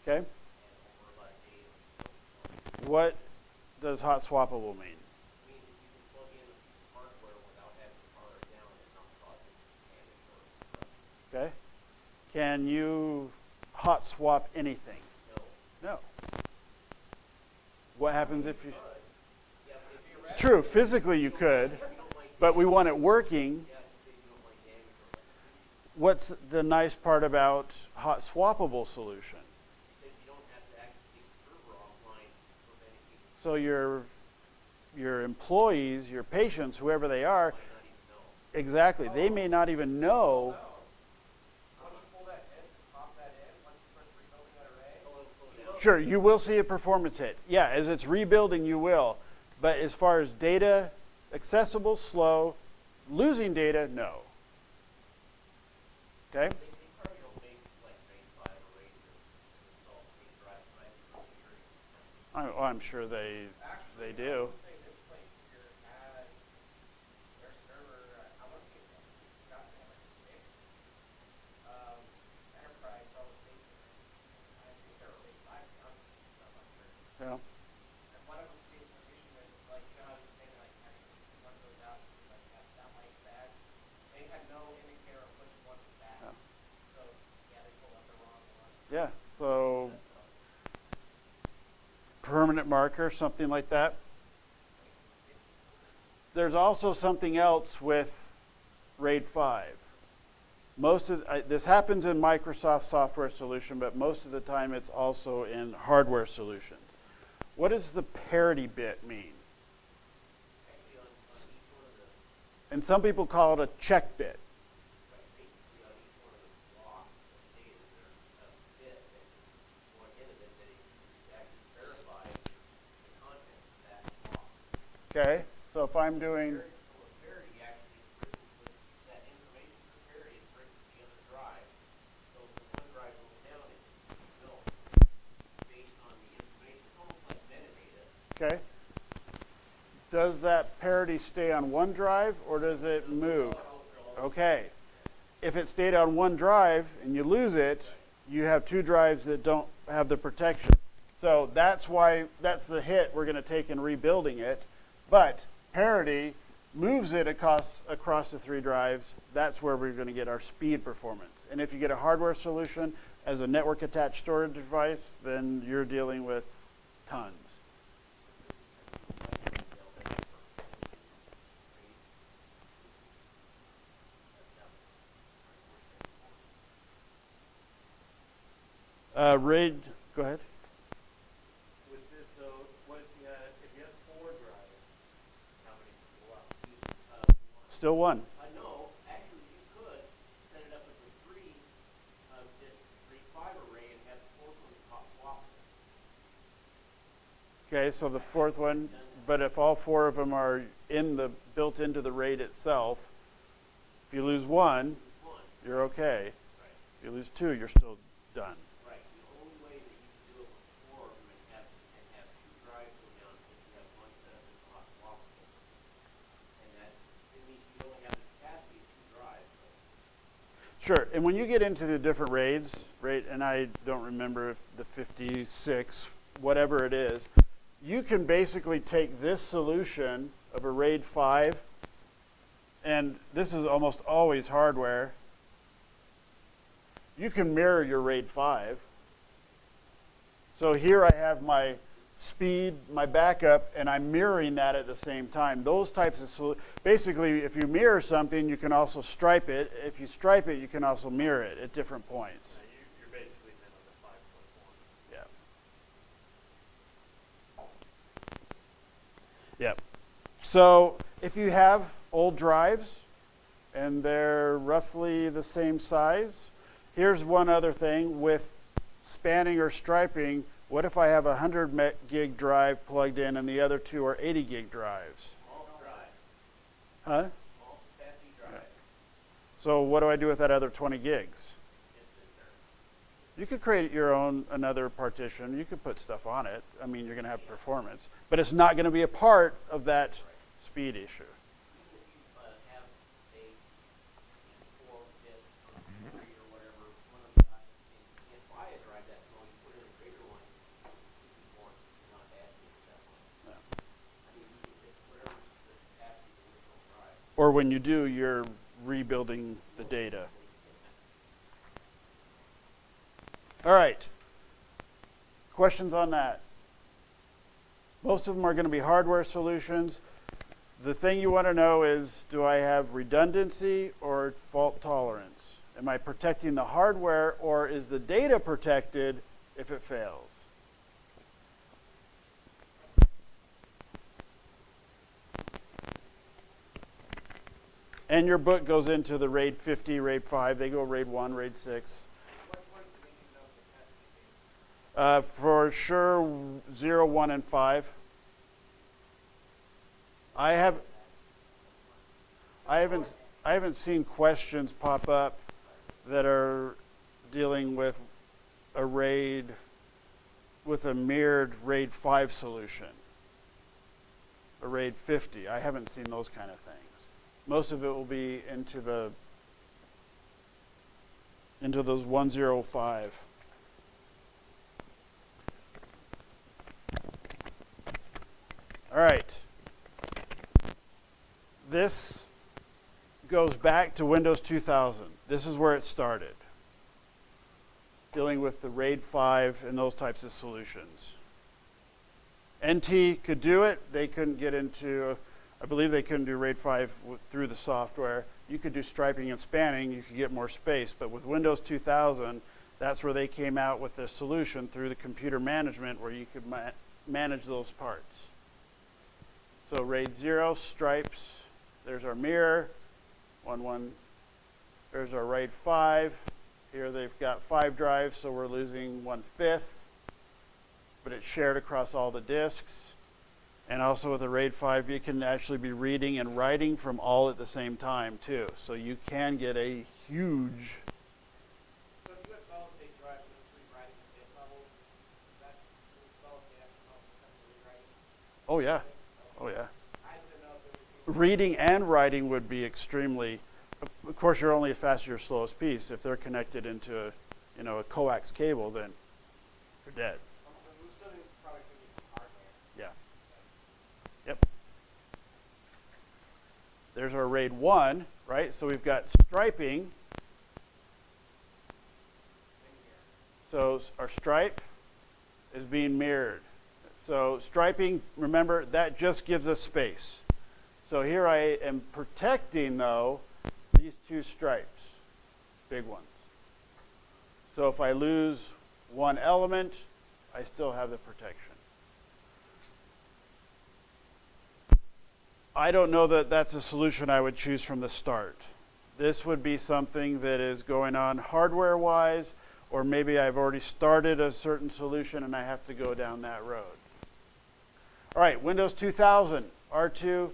Okay. What does hot swappable mean? Okay. Can you hot swap anything? No. What happens if you... True, physically you could, but we want it working. what's the nice part about hot swappable solution? Because you don't have to actually take the server offline for many people. So your employees, your patients, whoever they are, Might not even know. exactly, they may not even know. Once you pull that in, pop that in, once you start rebuilding that array, It'll slow down. Sure, you will see a performance hit. Yeah, as it's rebuilding, you will. But as far as data, accessible, slow, losing data, no. Okay? They probably don't make like RAID 5 or RAID to install the same drive, right? I'm sure. I'm sure they do. I'll say this place here has their server, I want to say it's got like 6 enterprise solid state servers. I think they're really 5 down stuff, I'm sure. Yeah. And one of them seems an issue is like, you know, how you're saying like actually one goes out and like that light's bad. They had no indicator of which one was bad. Yeah. So yeah, they pulled up the wrong one. Yeah. So permanent marker, something like that. There's also something else with RAID 5. This happens in Microsoft software solution, but most of the time it's also in hardware solutions. What does the parity bit mean? Actually, on each one of the, And some people call it a check bit. basically on each one of the blocks of data, there's a bit that going into it that it actually verifies the content of that block. Okay, so if I'm doing, So a parity actually brings that information for parity, it brings to the other drive. So if one drive goes down, it will based on the information. It's almost like metadata. okay, does that parity stay on one drive or does it move? Okay, if it stayed on one drive and you lose it, you have two drives that don't have the protection. So that's why, that's the hit we're going to take in rebuilding it. But parity moves it across the three drives. That's where we're going to get our speed performance. And if you get a hardware solution as a network attached storage device, then you're dealing with tons. RAID, go ahead. With this, so what if you have 4 drives, How many people up? Still one. No, actually you could set it up as a 3, just 3 fiber array and have the fourth one swap. Okay, so the fourth one, but if all four of them are built into the RAID itself, if you lose one, One, you're okay. right, If you lose two, you're still done. right. The only way that you can do it with 4 of them and have 2 drives go down is if you have one set up as a hot swappable. And that, it means you only have the capacity of 2 drives, so. Sure, and when you get into the different RAIDs, and I don't remember if the 56, whatever it is, you can basically take this solution of a RAID 5, and this is almost always hardware. You can mirror your RAID 5. So here I have my speed, my backup, and I'm mirroring that at the same time. Those types of basically, if you mirror something, you can also stripe it. If you stripe it, you can also mirror it at different points. you're basically then on the 5.1. Yeah. Yep. So if you have old drives and they're roughly the same size, here's one other thing with spanning or striping. What if I have a 100 gig drive plugged in and the other two are 80 gig drives? Small drive, Huh? small capacity drive, So what do I do with that other 20 gigs? just sit there. You could create your own, another partition. You could put stuff on it. I mean, you're going to have performance, but it's not going to be a part of that speed issue. Even if you have, say, 4 bits or 3 or whatever, one of them got, and you can't buy a drive that small, you put in a bigger one, you can more, not add to that one. Yeah. I mean, you can fit whatever the capacity of the original drive. Or when you do, you're rebuilding the data. All right. Questions on that? Most of them are going to be hardware solutions. The thing you want to know is, do I have redundancy or fault tolerance? Am I protecting the hardware, or is the data protected if it fails? And your book goes into the RAID 50, RAID 5. They go RAID 1, RAID 6. What's the meaning of the test case? For sure, 0, 1, and 5. I haven't seen questions pop up that are dealing with a RAID with a mirrored RAID 5 solution, a RAID 50. I haven't seen those kind of things. Most of it will be into those 105. All right. This goes back to Windows 2000. This is where it started, dealing with the RAID 5 and those types of solutions. NT could do it. They couldn't get into, I believe they couldn't do RAID 5 through the software. You could do striping and spanning. You could get more space. But with Windows 2000, that's where they came out with the solution through the computer management where you could manage those parts. So RAID 0, stripes. There's our mirror. 1. There's our RAID 5. Here they've got 5 drives, so we're losing 1/5. But it's shared across all the disks. And also with a RAID 5, you can actually be reading and writing from all at the same time, too. So you can get a huge... So if you have solid state drives with 3 writing bit levels, that solid state actually helps with rewriting? Oh, yeah. Oh, yeah. I just didn't know if there was people. Reading and writing would be extremely... Of course, you're only as fast as your slowest piece. If they're connected into a coax cable, then you're dead. So we're still using product using hardware. Yeah. Yep. There's our RAID 1, right? So we've got striping. So our stripe is being mirrored. So striping, remember, that just gives us space. So here I am protecting, though, these 2 stripes, big ones. So if I lose one element, I still have the protection. I don't know that that's a solution I would choose from the start. This would be something that is going on hardware-wise, or maybe I've already started a certain solution and I have to go down that road. All right, Windows 2000, R2,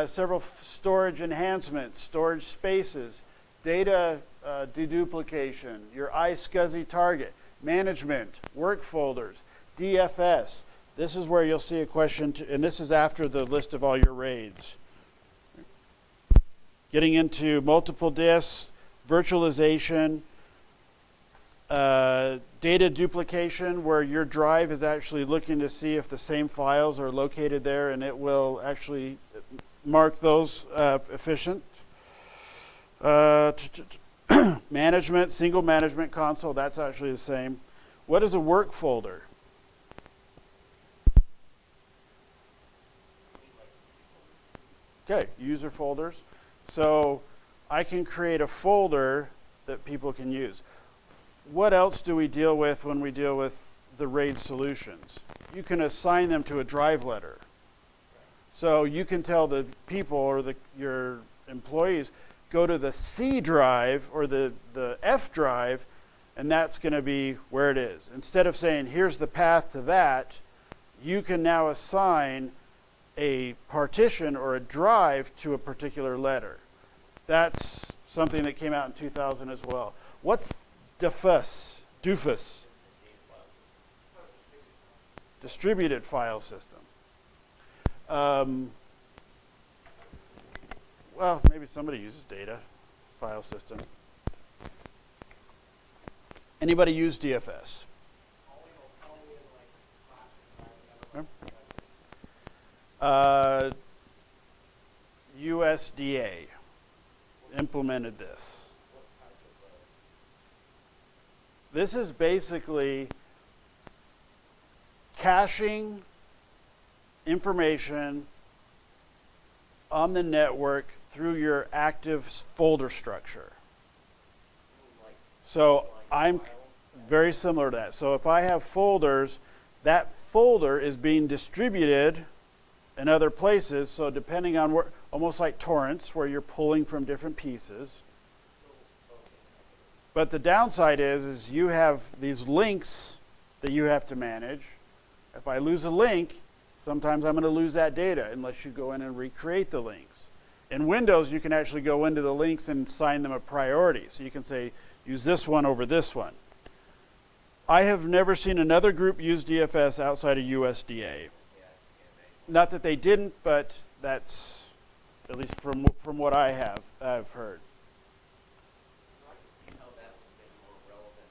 several storage enhancements, storage spaces, data deduplication, your iSCSI target, management, work folders, DFS. This is where you'll see a question, and this is after the list of all your RAIDs. Getting into multiple disks, virtualization, data duplication, where your drive is actually looking to see if the same files are located there, and it will actually mark those efficient. Management, single management console, that's actually the same. What is a work folder? Okay, user folders. So I can create a folder that people can use. What else do we deal with when we deal with the RAID solutions? You can assign them to a drive letter. So you can tell the people or your employees, go to the C drive or the F drive, and that's going to be where it is. Instead of saying, here's the path to that, you can now assign a partition or a drive to a particular letter. That's something that came out in 2000 as well. What's DFS? DOOFUS? Distributed file system. Well, maybe somebody uses data file system. Anybody use DFS? USDA implemented this. This is basically caching information on the network through your active folder structure. So I'm very similar to that. So if I have folders, that folder is being distributed in other places. So depending on where, almost like torrents, where you're pulling from different pieces. But the downside is you have these links that you have to manage. If I lose a link, sometimes I'm going to lose that data unless you go in and recreate the links. In Windows, you can actually go into the links and assign them a priority. So you can say, use this one over this one. I have never seen another group use DFS outside of USDA. Not that they didn't, but that's, at least from what I've heard. I can see how that would have been more relevant.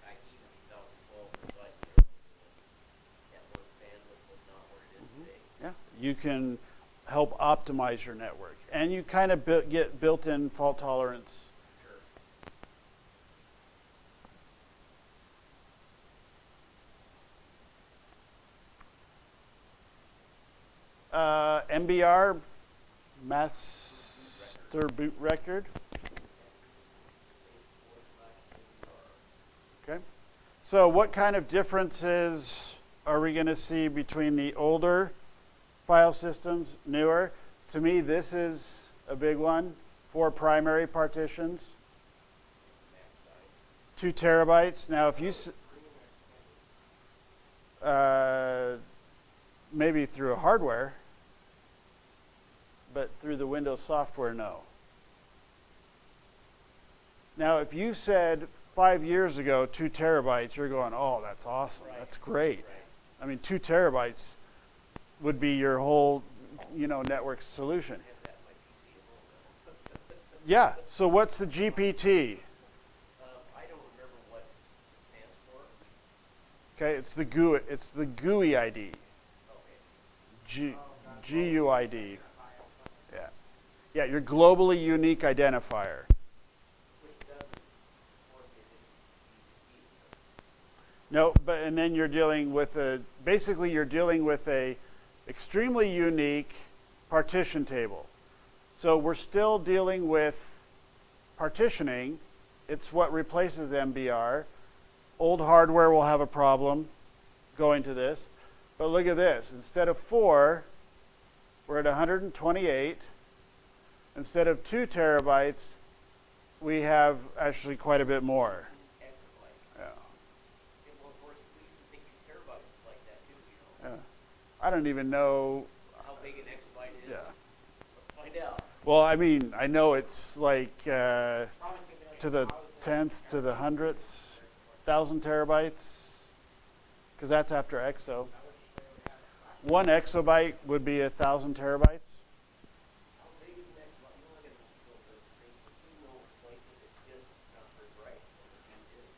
I even felt, well, but network bandwidth was not where it is today. Yeah, you can help optimize your network. And you kind of get built-in fault tolerance. Sure. MBR, master boot record. Okay. So what kind of differences are we going to see between the older file systems, newer? To me, this is a big one. 4 primary partitions, 2 terabytes. Now, if you maybe through a hardware, but through the Windows software, no. Now, if you said 5 years ago 2 terabytes, you're going, oh, that's awesome. Right. That's great. Right. I mean, 2 terabytes would be your whole, network solution. Have that in my PC at home now. Yeah. So what's the GPT? I don't remember what it stands for. Okay, it's the GUI. It's the GUI ID. Okay. GUID. Yeah. Yeah. Your globally unique identifier. Which doesn't work in any No, but and then you're dealing with basically you're dealing with a extremely unique partition table. So we're still dealing with partitioning. It's what replaces MBR. Old hardware will have a problem going to this. But look at this. Instead of 4, we're at 128. Instead of 2 terabytes, we have actually quite a bit more. exabyte. Yeah. Well, of course, we used to think 2 terabytes was like that too, Yeah. I don't even know. How big an exabyte is. Yeah. Let's find out. Well, I mean, I know it's like Probably something like to the 1,000. 10th to the 100th, 1,000 terabytes, because that's after EXO. 1 exabyte would be 1,000 terabytes. How big is an exabyte? You look at this filter, you know, like if it's just not very bright, or it is.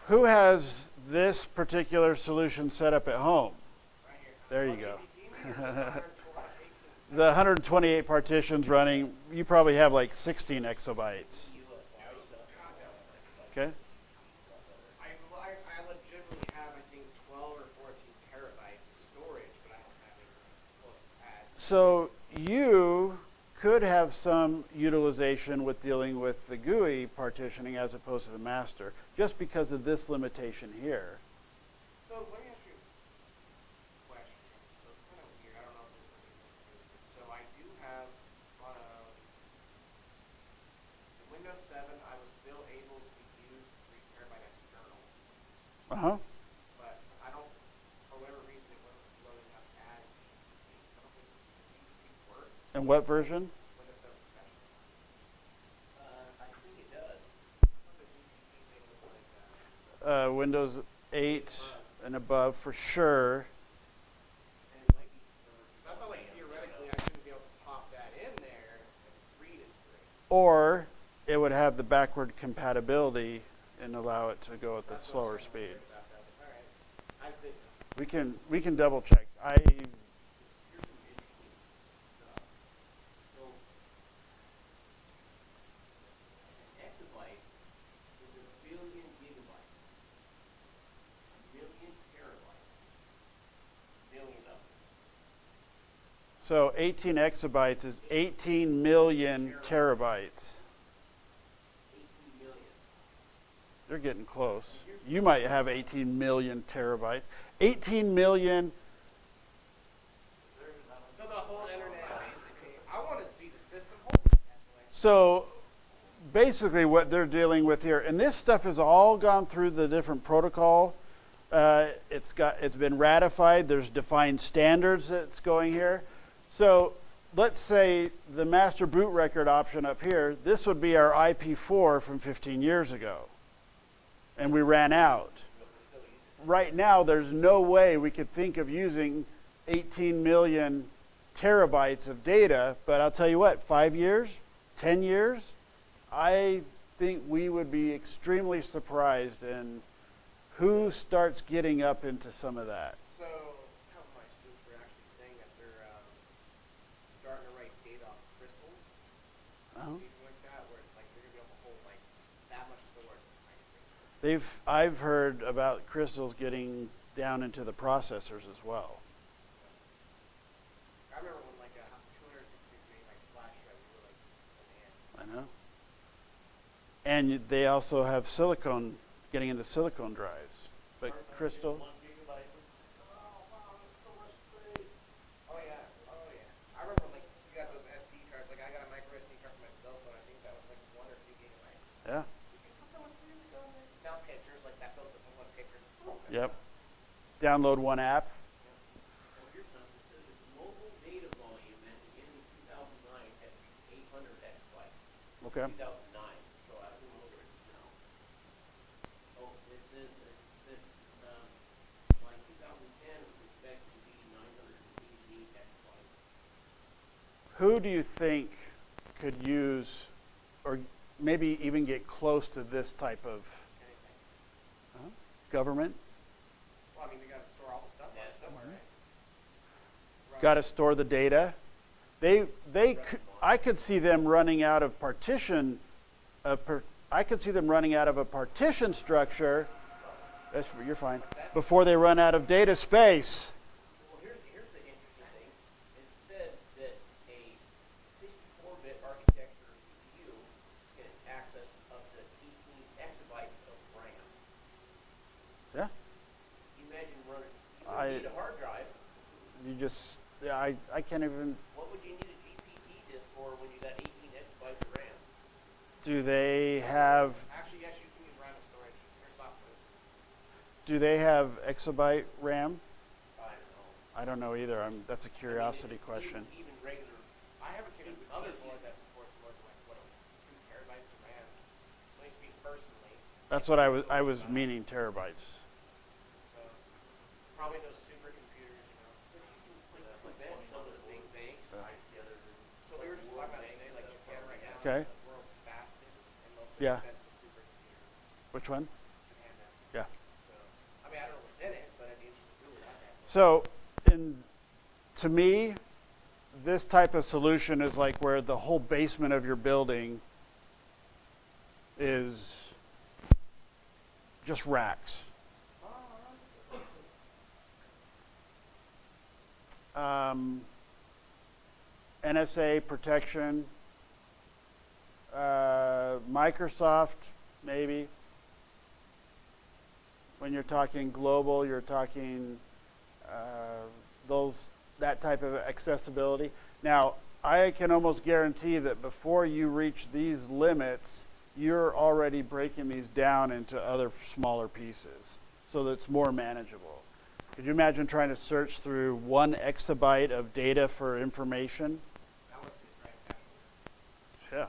Who has this particular solution set up at home? Right here. There you go. GPT, just 128. The 128 partitions running, you probably have like 16 exabytes. Okay? I legitimately have, I think, 12 or 14 terabytes of storage, but I don't have anything close to that. So you could have some utilization with dealing with the GUI partitioning as opposed to the master, just because of this limitation here. So let me ask you a question. So it's kind of weird. I don't know if this is something. So I do have on the Windows 7, I was still able to use 3 terabyte external, Uh-huh. but I don't, for whatever reason, it wasn't loading up as GPT. I don't think GPT works. And what version? Windows 7 special. I think it does. What the GPT thing was like that. Windows 8 and above for sure. And it might be for. I thought like theoretically I shouldn't be able to pop that in there and read it straight. Or it would have the backward compatibility and allow it to go at the That's what I slower was kinda speed. weird about that, but all right. I just didn't know. We can double check. Here's some interesting stuff. So, an exabyte is a billion gigabytes. A million terabytes. Million of them. So 18 exabytes is 18 million terabytes. 18 million. They're getting close. You might have 18 million terabytes. 18 million. So the whole internet, basically, I want to see the system hold that way. So basically what they're dealing with here, and this stuff has all gone through the different protocol. It's been ratified. There's defined standards that's going here. So let's say the master boot record option up here, this would be our IP4 from 15 years ago. And we ran out. Right now, there's no way we could think of using 18 million terabytes of data, but I'll tell you what, 5 years, 10 years, I think we would be extremely surprised in who starts getting up into some of that. So, how my students were actually saying that they're starting to write data off crystals, Uh-huh. something like that, where it's like they're gonna be able to hold like that much storage. I've heard about crystals getting down into the processors as well. I remember when like a 256 megabyte flash drive, we were like, oh man. I know. And they also have silicone, getting into silicone drives. But crystal, 1 gigabyte. Oh yeah, oh yeah. I remember like you got those SD cards. Like I got a micro SD card for myself, but I think that was like 1 or 2 gigabytes. yeah, You can put so much music on this. Now pictures like that fills up in 1 picture. yep. Download one app. Well, here's something that says its mobile data volume at the end of 2009 had reached 800 exabytes. Okay. 2009, so I don't know where it's now. Oh, it says that, by 2010, it was expected to be 988 exabytes. Who do you think could use, or maybe even get close to this type of Anything. government? Well, I mean, they gotta store all the stuff on it somewhere, right? Right. Got to store the data. I could see them running out of partition. I could see them running out of a partition structure. You're fine. Before they run out of data space. Well, here's the interesting thing. It said that a 64-bit architecture CPU can access up to 18 exabytes of RAM. Yeah. You imagine running, you I- would need a hard drive. You just, yeah, I can't even. What would you need a GPT disk for when you got 18 exabytes of RAM? Do they have? Actually, yes, you can use random storage. Your software. Do they have exabyte RAM? I don't know. I don't know either. That's a curiosity question. Even regular. I haven't seen another board that supports more than like what 2 terabytes of RAM. At least me personally. That's what I was meaning, terabytes. So probably those supercomputers, you know. Prevent some of the big banks. So we were just talking about today, like Japan right now Okay. is the world's fastest and most Yeah. expensive supercomputer. Which one? Japan now. Yeah. So I mean, I don't know what's in it, but I'd be interested to do what that has. So, to me, this type of solution is like where the whole basement of your building is just racks. NSA protection, Microsoft, maybe. When you're talking global, you're talking that type of accessibility. Now, I can almost guarantee that before you reach these limits, you're already breaking these down into other smaller pieces so that it's more manageable. Could you imagine trying to search through 1 exabyte of data for information? That one's just right now. Yeah.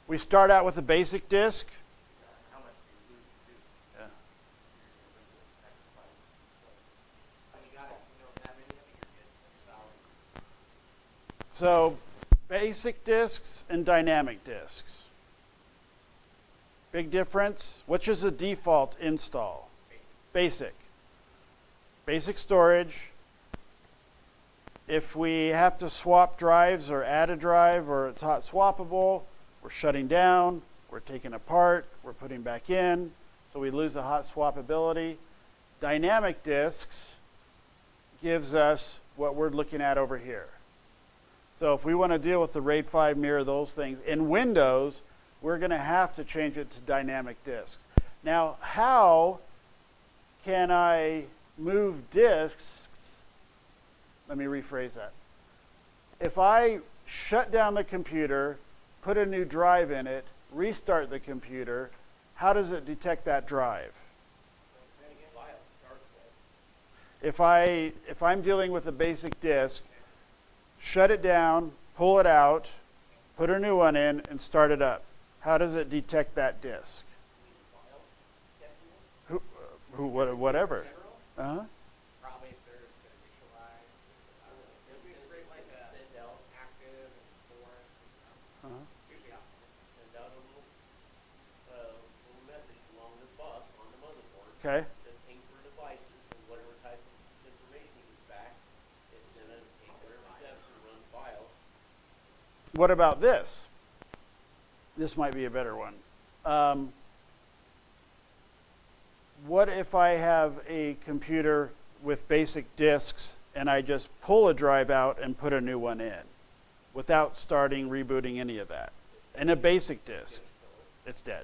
We start out with a basic disk. How much do you lose to? Yeah. When you got it, you know, that many of it, you're good. You're solid. So, basic disks and dynamic disks. Big difference. Which is the default install? Basic. Basic storage. If we have to swap drives or add a drive or it's hot swappable, we're shutting down, we're taking apart, we're putting back in, so we lose the hot swappability. Dynamic disks gives us what we're looking at over here. So if we want to deal with the RAID 5 mirror, those things, in Windows, we're going to have to change it to dynamic disks. Now, how can I move disks? Let me rephrase that. If I shut down the computer, put a new drive in it, restart the computer, how does it detect that drive? If I'm dealing with a basic disk, shut it down, pull it out, put a new one in, and start it up, how does it detect that disk? Whatever. Uh-huh. Probably if there's gonna visualize, it'll be straight like a active and foreign. Uh-huh. Usually optical. Send out a little message along the bus on the motherboard. Okay. That ping for devices and whatever type of information is back, it's gonna take whatever steps and run files. What about this? This might be a better one. What if I have a computer with basic disks and I just pull a drive out and put a new one in without starting, rebooting, any of that? And a basic disk, it's dead.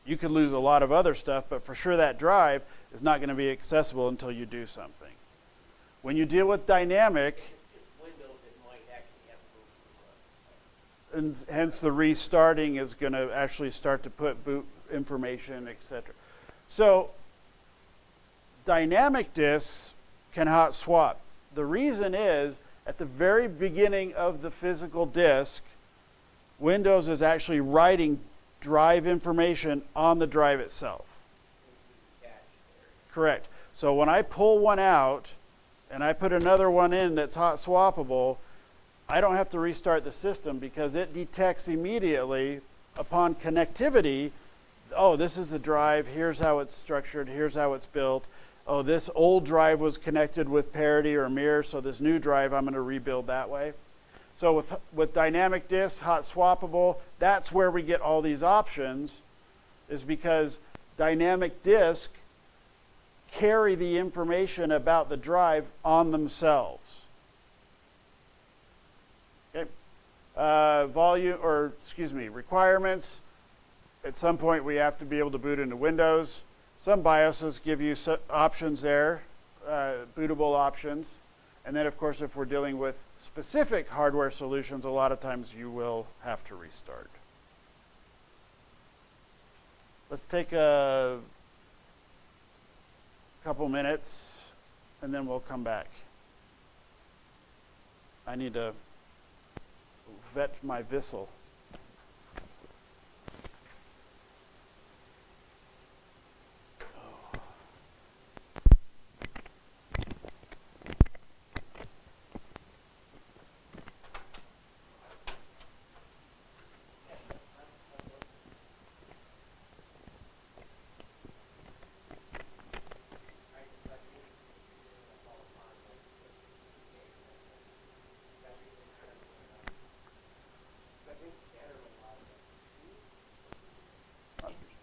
You could lose a lot of other stuff, but for sure that drive is not going to be accessible until you do something. When you deal with dynamic, If Windows, it might actually have to go through and hence the restarting is going to actually start to put boot information, etc. So dynamic disks can hot swap. The reason is at the very beginning of the physical disk, Windows is actually writing drive information on the drive itself. Correct. So when I pull one out and I put another one in that's hot swappable, I don't have to restart the system because it detects immediately upon connectivity, oh, this is the drive, here's how it's structured, here's how it's built. Oh, this old drive was connected with parity or mirror, so this new drive I'm going to rebuild that way. So with dynamic disks, hot swappable, that's where we get all these options, is because dynamic disk carry the information about the drive on themselves. Okay. Requirements. At some point, we have to be able to boot into Windows. Some BIOSes give you options there, bootable options. And then, of course, if we're dealing with specific hardware solutions, a lot of times you will have to restart. Let's take a couple minutes, and then we'll come back. I need to vet my Vissel.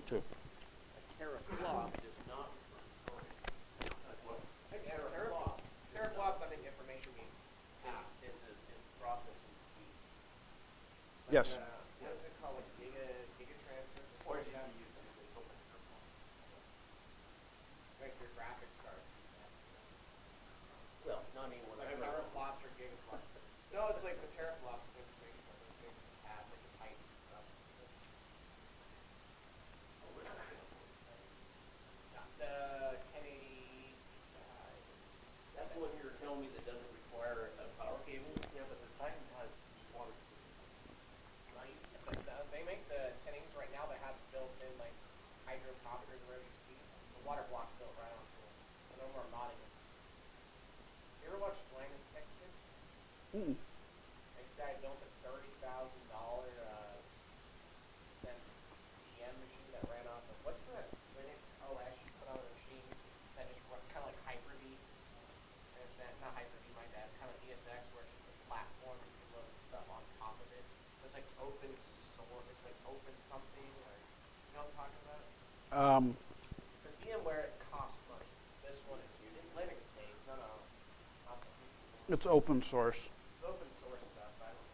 Two. teraflop does not run storage. Teraflops, I think information being passed. In the processing speed. Yes. What is it called, like giga transfer? Or you can use it as open teraflop. Like your graphics cards. Well, not anymore. Like teraflops or gigaflops. No, it's like the teraflops of information that those things can pass, like the height and stuff. The 1080. That's the one you were telling me that doesn't require a power cable. Yeah, but the Titan has water. Right? But they make the 1080s right now that have built-in like hydrocopters where you see the water block's built right onto it. So no more modding it. You ever watch Linus Tech Tips? Mm. This guy built a $30,000 Sense DM machine that ran off of what's that Linux OS you put on a machine that is kind of like Hyper-V. And it's not Hyper-V, my bad. Kind of ESX where it's just a platform you can load stuff on top of it. So it's like open source. It's like open something. Or you know what I'm talking about? For VMware, it costs money. This one is using Linux based. No, not the people. It's open source. It's open source stuff. I don't know.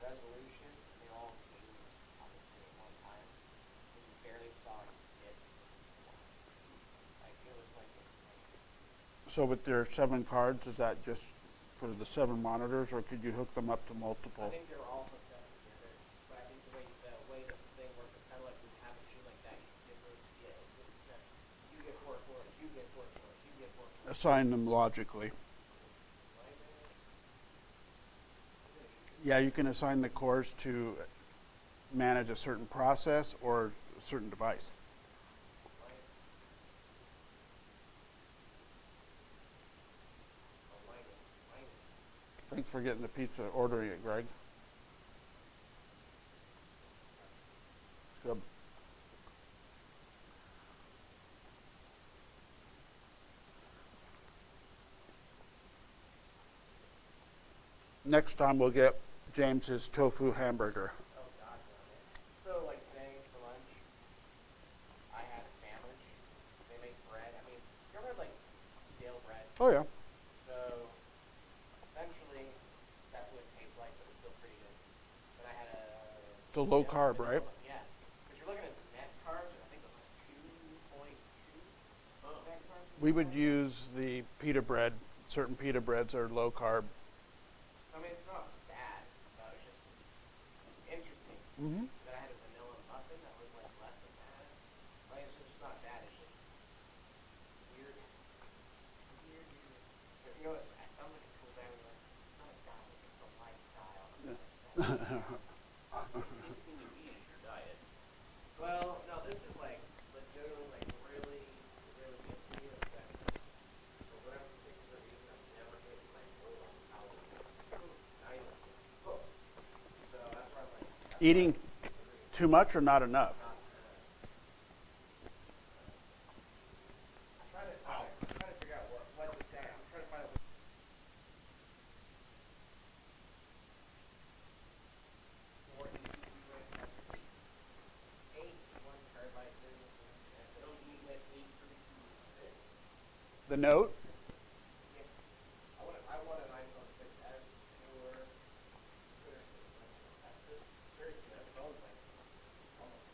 resolution, and they all came obviously at one time, and you barely saw it hit. Like, it was like, So with your 7 cards, is that just for the 7 monitors, or could you hook them up to multiple? I think they were all hooked up together, but I think the way the thing works is kind of like when you have a machine like that, you get those, you get 4 cores, you get 4 cores, you get 4 cores. Assign them logically. Yeah, you can assign the cores to manage a certain process or a certain device. Thanks for getting the pizza, ordering it, Greg. Good. Next time we'll get James's tofu hamburger. Oh God, no. So like today for lunch, I had a sandwich. They make bread. I mean, you ever had like stale bread? Oh yeah. So essentially, that's what it tastes like, but it's still pretty good. Then I had a. The low carb, right? Yeah, but you're looking at the net carbs, and I think it was like 2.2 net carbs. We would use the pita bread. Certain pita breads are low carb. I mean, it's not bad. It's just interesting. Mm-hmm. Then I had a vanilla muffin that was like less than that. Like, it's just not bad. It's just weird. Weird. But, you know, as somebody comes down and like, it's not a diet, it's a lifestyle. Anything you eat is your diet. Well, no, this is like legitimately like really, really gets me upset. So whatever things are eating, I've never hit like full on calories. Not even close. So that's why I'm like. Eating too much or not enough? I'm trying to figure out what to say. I'm trying to find a. Or eight one terabyte business and don't eat with 832. The Note? Yeah. I want an iPhone 6s or seriously, that phone's like almost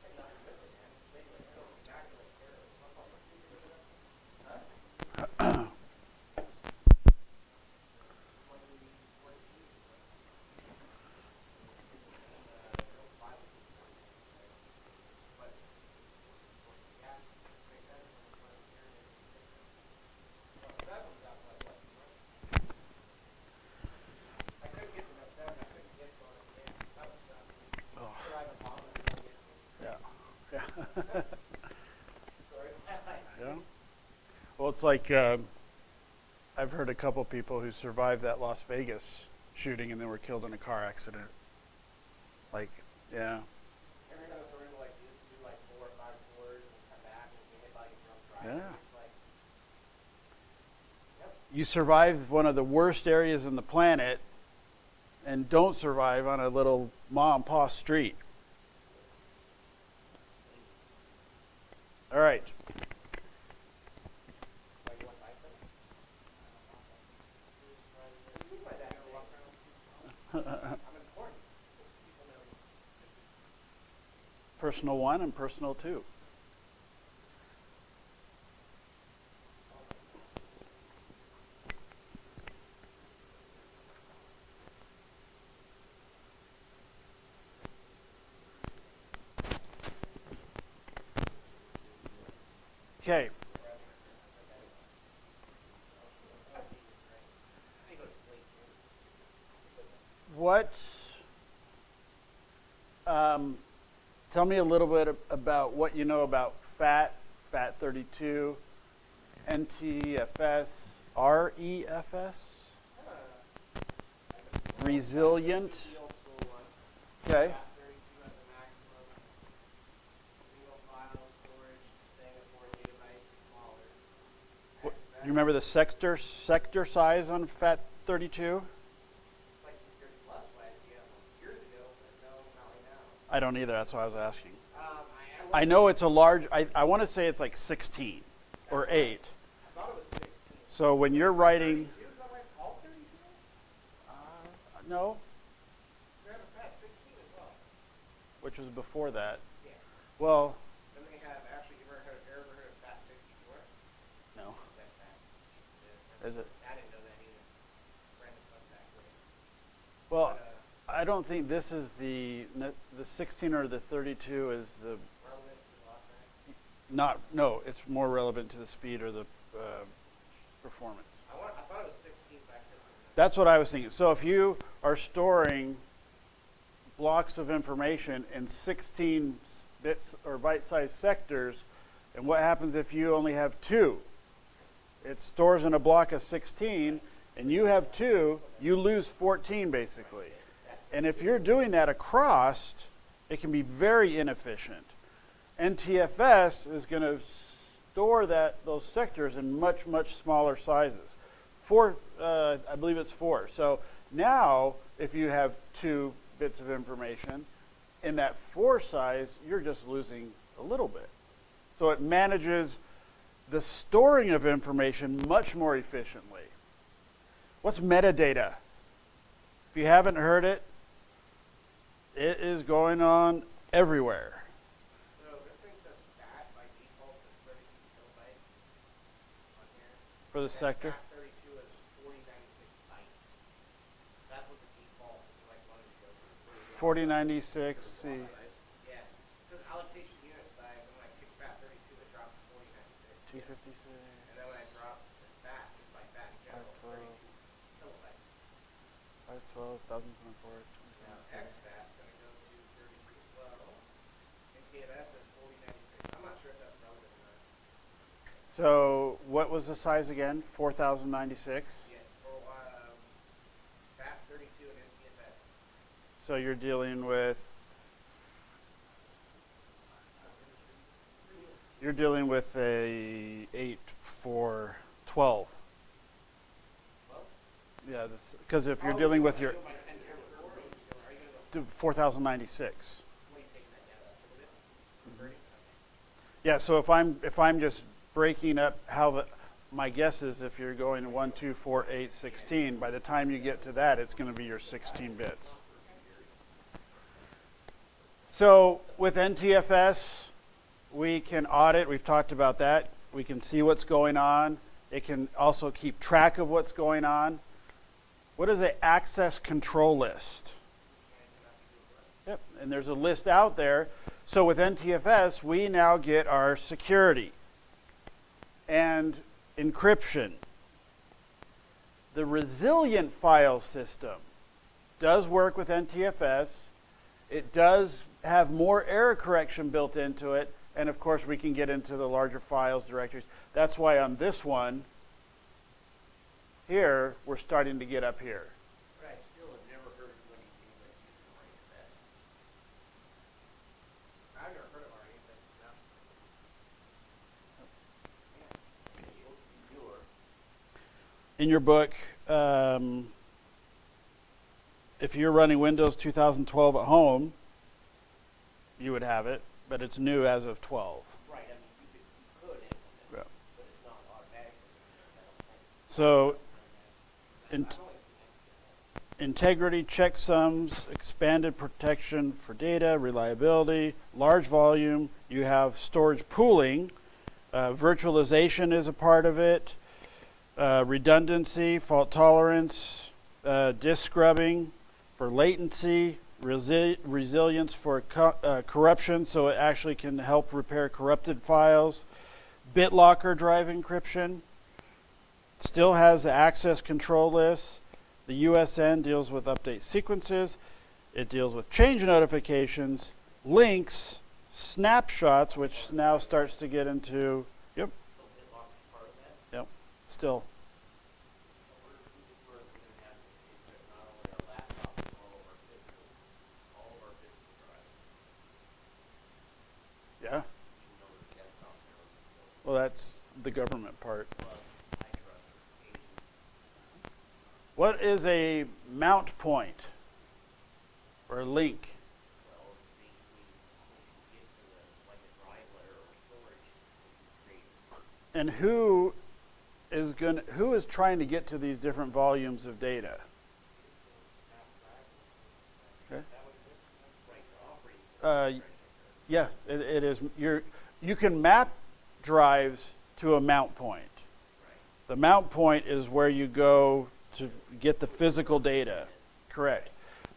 like not missing, man. Like, I don't exactly care. Huh? 20. Oh, Sure, I have a bomb that I can get to. yeah. Yeah. Sorry. Yeah. Well, it's like I've heard a couple people who survived that Las Vegas shooting and then were killed in a car accident. Like, yeah. Every time it's already like do like 4 or 5 tours and come back and get hit by a drunk driver. Yeah. It's like, yep. You survive one of the worst areas in the planet and don't survive on a little mom and pop street. All right. Like you want iPhone? What do you mean by that? You're walking around. I'm important. People know. Personal 1 and personal 2. Okay. What? Tell me a little bit about what you know about FAT, FAT32, NTFS, REFS, resilient. Okay. You remember the sector size on FAT32? I don't either. That's why I was asking. I know it's a large. I want to say it's like 16 or 8. I thought it was 16. So when you're writing, 32? Is that why it's called 32? no, which was before that. Yeah. Well, Then they have, actually, you ever heard of FAT64? no. That's FAT. Is it? I didn't know that either. Random fun fact, right? Well, But, I don't think this is the 16 or the 32 is the relevant to the loss rate. not. No, it's more relevant to the speed or the performance. I thought it was 16 back then. That's what I was thinking. So if you are storing blocks of information in 16 bits or byte-sized sectors, and what happens if you only have 2? It stores in a block of 16, and you have 2, you lose 14 basically. And if you're doing that across, it can be very inefficient. NTFS is going to store those sectors in much, much smaller sizes. I believe it's 4. So now, if you have 2 bits of information, in that 4 size, you're just losing a little bit. So it manages the storing of information much more efficiently. What's metadata? If you haven't heard it, it is going on everywhere. So this thing says FAT by default is 32 kilobytes on here. For the And sector? FAT32 is 4096 bytes. That's what the default is like wanting to go for. 4096, see. Yeah. Because allocation unit size, and when I pick FAT32, it drops to 4096. 256. And then when I drop the FAT, just like FAT in general, 32 kilobytes. 512, 1024. Now XFAT's gonna go to 33 as well. NTFS is 4096. I'm not sure if that's relevant or not. So what was the size again? 4096? Yes, for FAT32 and NTFS. So you're dealing with a 8 4 12. Well, Yeah, because if you're dealing with your by 10 times 4, are you gonna go 4096. what are you taking that down to? Is it converting? Yeah, so if I'm just breaking up my guess is if you're going 1 2 4 8 16, by the time you get to that, it's going to be your 16 bits. So with NTFS, we can audit. We've talked about that. We can see what's going on. It can also keep track of what's going on. What is an access control list? Yep, and there's a list out there. So with NTFS, we now get our security and encryption. The resilient file system does work with NTFS. It does have more error correction built into it, and of course we can get into the larger files directories. That's why on this one here, we're starting to get up here. But I still have never heard of anything like using RAFS. I've never heard of RAFS. No. In your book, if you're running Windows 2012 at home, you would have it, but it's new as of 12. Right, I mean, you could implement it, Yeah. but it's not automatic. So I've only seen NTFS. integrity checksums, expanded protection for data, reliability, large volume. You have storage pooling. Virtualization is a part of it. Redundancy, fault tolerance, disk scrubbing for latency, resilience for corruption, so it actually can help repair corrupted files. BitLocker drive encryption. Still has the access control list. The USN deals with update sequences. It deals with change notifications, links, snapshots, which now starts to get into, So BitLocker is part of that. yep, still. So we're going to have to encrypt not only our laptops, but all of our physical drives, Yeah, even though the desktops and everything. well, that's the government part. Plus, I trust certification. What is a mount point or a link? Well, basically, when you get to the, like a drive letter or storage, you create And who is trying to get to these different volumes of data? Okay. right to operating Yeah, it is. You can map drives to a mount point. The mount point is where you go to get the physical data. Correct.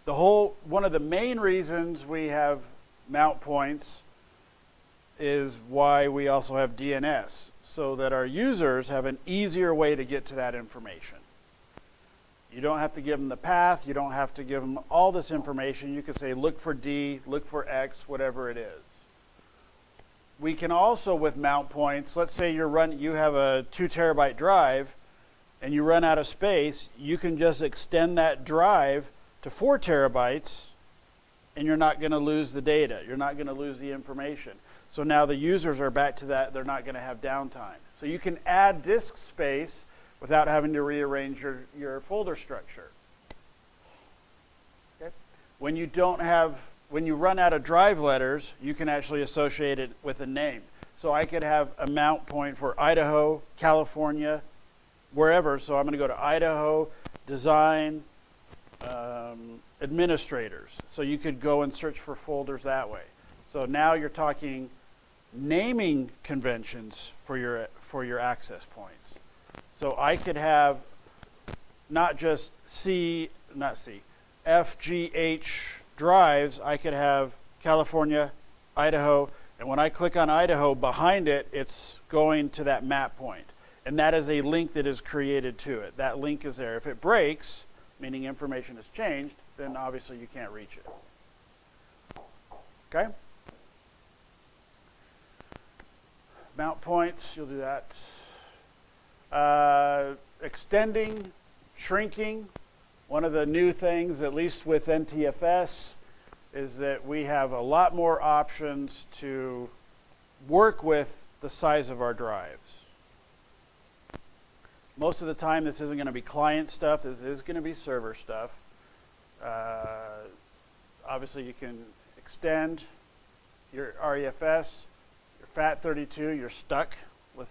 One of the main reasons we have mount points is why we also have DNS, so that our users have an easier way to get to that information. You don't have to give them the path. You don't have to give them all this information. You can say, look for D, look for X, whatever it is. We can also, with mount points, let's say you have a 2 terabyte drive and you run out of space, you can just extend that drive to 4 terabytes and you're not going to lose the data. You're not going to lose the information. So now the users are back to that. They're not going to have downtime. So you can add disk space without having to rearrange your folder structure. Okay? When you run out of drive letters, you can actually associate it with a name. So I could have a mount point for Idaho, California, wherever. So I'm going to go to Idaho, design, administrators. So you could go and search for folders that way. So now you're talking naming conventions for your access points. So I could have not just FGH drives, I could have California, Idaho, and when I click on Idaho, behind it, it's going to that map point. And that is a link that is created to it. That link is there. If it breaks, meaning information has changed, then obviously you can't reach it. Okay? Mount points, you'll do that. Extending, shrinking. One of the new things, at least with NTFS, is that we have a lot more options to work with the size of our drives. Most of the time, this isn't going to be client stuff. This is going to be server stuff. Obviously, you can extend your REFS, your FAT32. You're stuck with.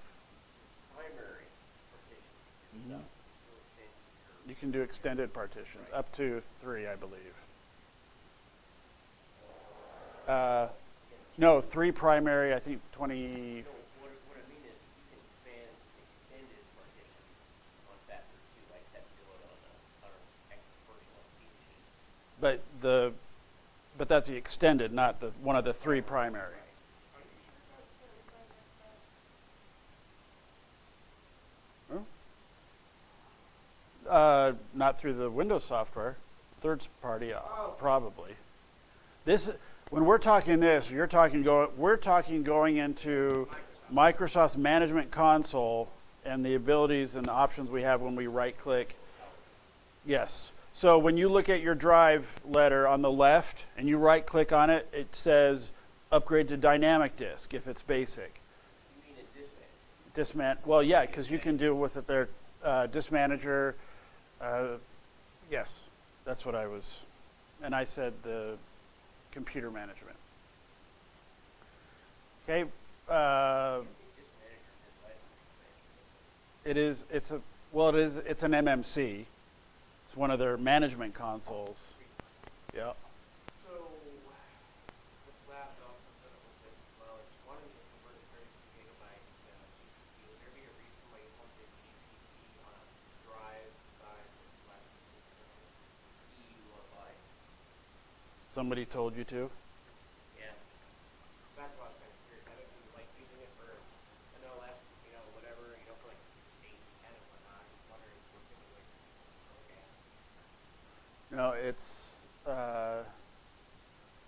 Primary partition. No. You can do extended partitions, up to 3, I believe. No, 3 primary, I think 20. No, what I mean is you can expand extended partition on factor 2, like that do it on an personal sheet. But that's the extended, not the one of the 3 primary. Not through the Windows software, third party, probably. When we're talking this, we're talking going into Microsoft's management console and the abilities and the options we have when we right click. Yes. So when you look at your drive letter on the left and you right click on it, it says upgrade to dynamic disk if it's basic. You mean a dismount? Well, yeah, because you can do with it their disk manager. Yes, that's what I was, and I said the computer management. Okay, it's an MMC. It's one of their management consoles. Yeah. So, this laptop, instead of with this, well, it's wanting to convert a 32 gigabyte GPU. Would there be a reason why you want the GPU on a drive size that's less than EUI? Somebody told you to? Yeah. That's what I was kind of curious. I didn't like using it for, I know last, whatever, for like 8, 10 and whatnot. Just wondering if we're thinking like, okay. No, it's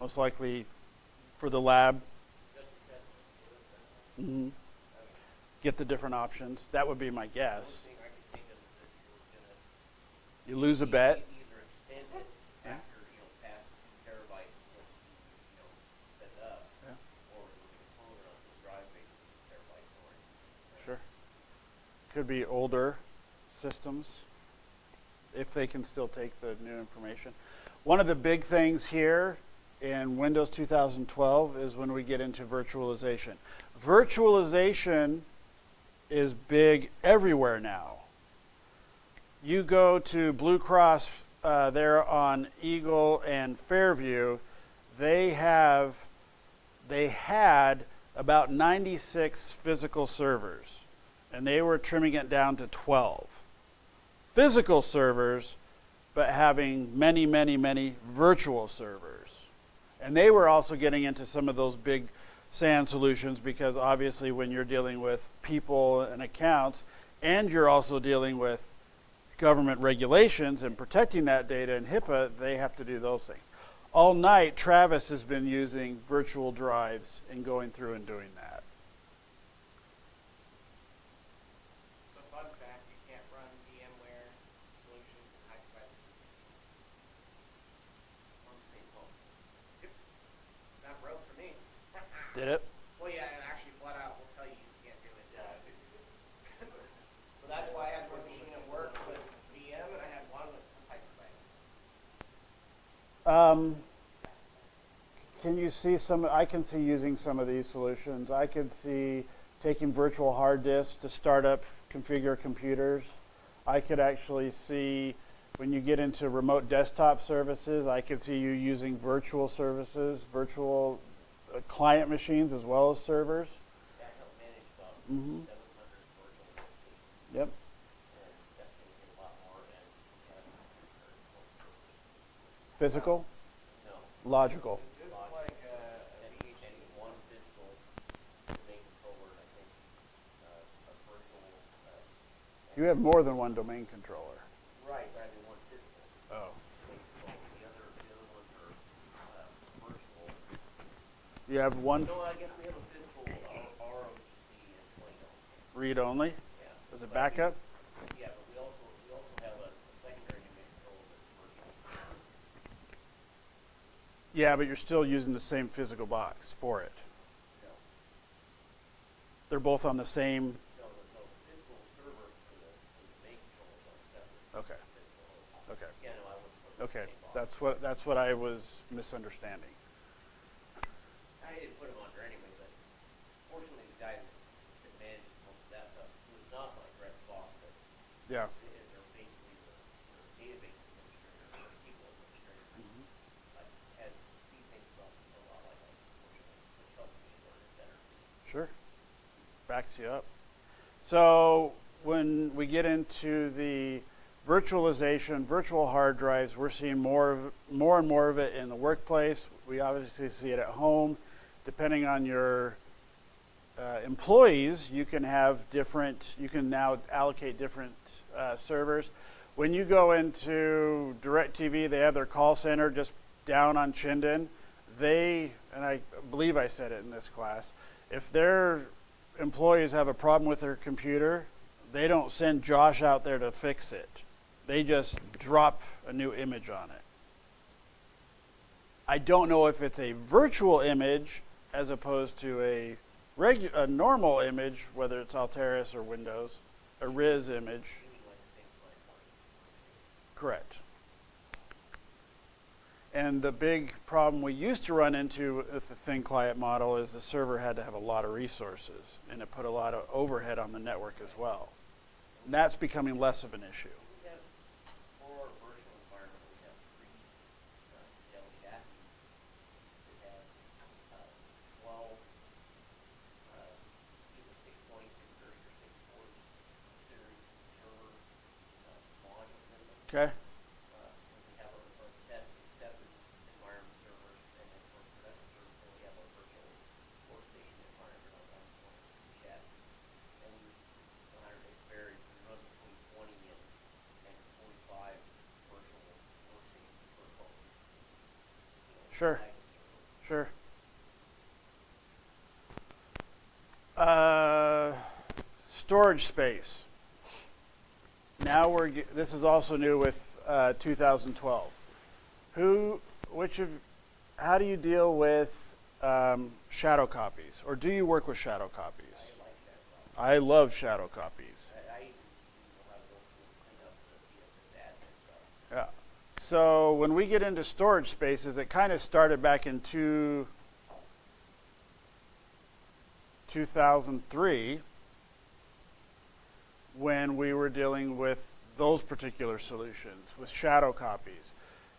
most likely for the lab. Just to test it. Mm-hmm. Get the different options. That would be my guess. The only thing I could think of is that you're gonna You lose a bet. either extend it after, past 2 terabytes once you, set it up, Yeah. or we're gonna clone it onto the drive base with 2 terabytes storage. Sure. Could be older systems if they can still take the new information. One of the big things here in Windows 2012 is when we get into virtualization. Virtualization is big everywhere now. You go to Blue Cross there on Eagle and Fairview, they had about 96 physical servers, and they were trimming it down to 12 physical servers, but having many, many, many virtual servers. And they were also getting into some of those big SAN solutions, because obviously when you're dealing with people and accounts, and you're also dealing with government regulations and protecting that data and HIPAA, they have to do those things. All night, Travis has been using virtual drives and going through and doing that. So fun fact, you can't run VMware solutions in hypervisor. On the same phone. That broke for me. Did it? Well, yeah, and actually flat out will tell you you can't do it. So that's why I had one machine at work with VM and I had one with hypervisor. Can you see some? I can see using some of these solutions. I could see taking virtual hard disks to start up, configure computers. I could actually see when you get into remote desktop services, I could see you using virtual services, virtual client machines as well as servers. That helped manage about Mhm. 700 virtual locations, Yep. and that's going to get a lot more than we have Physical, No. logical. Just like And one physical domain controller, I think, a virtual, You have more than one domain controller. right, rather than one physical Oh. domain controller. The other ones are, virtual. You have one No, I guess we have a physical, ROTC and 20. read only. Yeah. Does it But back up? Yeah, but we also have a secondary domain controller that's virtual. Yeah, but you're still using the same physical box for it. No, They're both on the same. no, the physical server for the domain controller is on a separate Okay. physical. Okay. Yeah, no, I wouldn't put them in the Okay. same box. That's what I was misunderstanding. I didn't put them under anyway, but fortunately the guy that manages most of that stuff, who is not like Rex Fox, but Yeah. they're basically the database administrator or people administrator. Like, has these things up a lot like us, fortunately, which helps me learn it better. Sure. Backs you up. So when we get into the virtualization, virtual hard drives, we're seeing more and more of it in the workplace. We obviously see it at home. Depending on your employees, you can have different. You can now allocate different servers. When you go into DirecTV, they have their call center just down on Chinden. And I believe I said it in this class, if their employees have a problem with their computer, they don't send Josh out there to fix it. They just drop a new image on it. I don't know if it's a virtual image as opposed to a normal image, whether it's Alteris or Windows, a RIS image. You mean like the same client line? Correct. And the big problem we used to run into with the thin client model is the server had to have a lot of resources, and it put a lot of overhead on the network as well. And that's becoming less of an issue. We have, for our virtual environment, we have 3 Dell chassis that have 12 either 620, 630, or 640 series server modules in them. Okay? We have our test accepted environment servers, and then for production servers, then we have our virtual workstation environment on that chassis. And we, 100 days varies, we run between 20 and 45 virtual workstations per phone. Sure. Type of server. Sure. Storage space. Now this is also new with 2012. How do you deal with shadow copies, or do you work with shadow copies? I love shadow copies. I even know how to go through and clean up the DSS admin stuff. Yeah. So when we get into storage spaces, it kind of started back in 2003 when we were dealing with those particular solutions with shadow copies.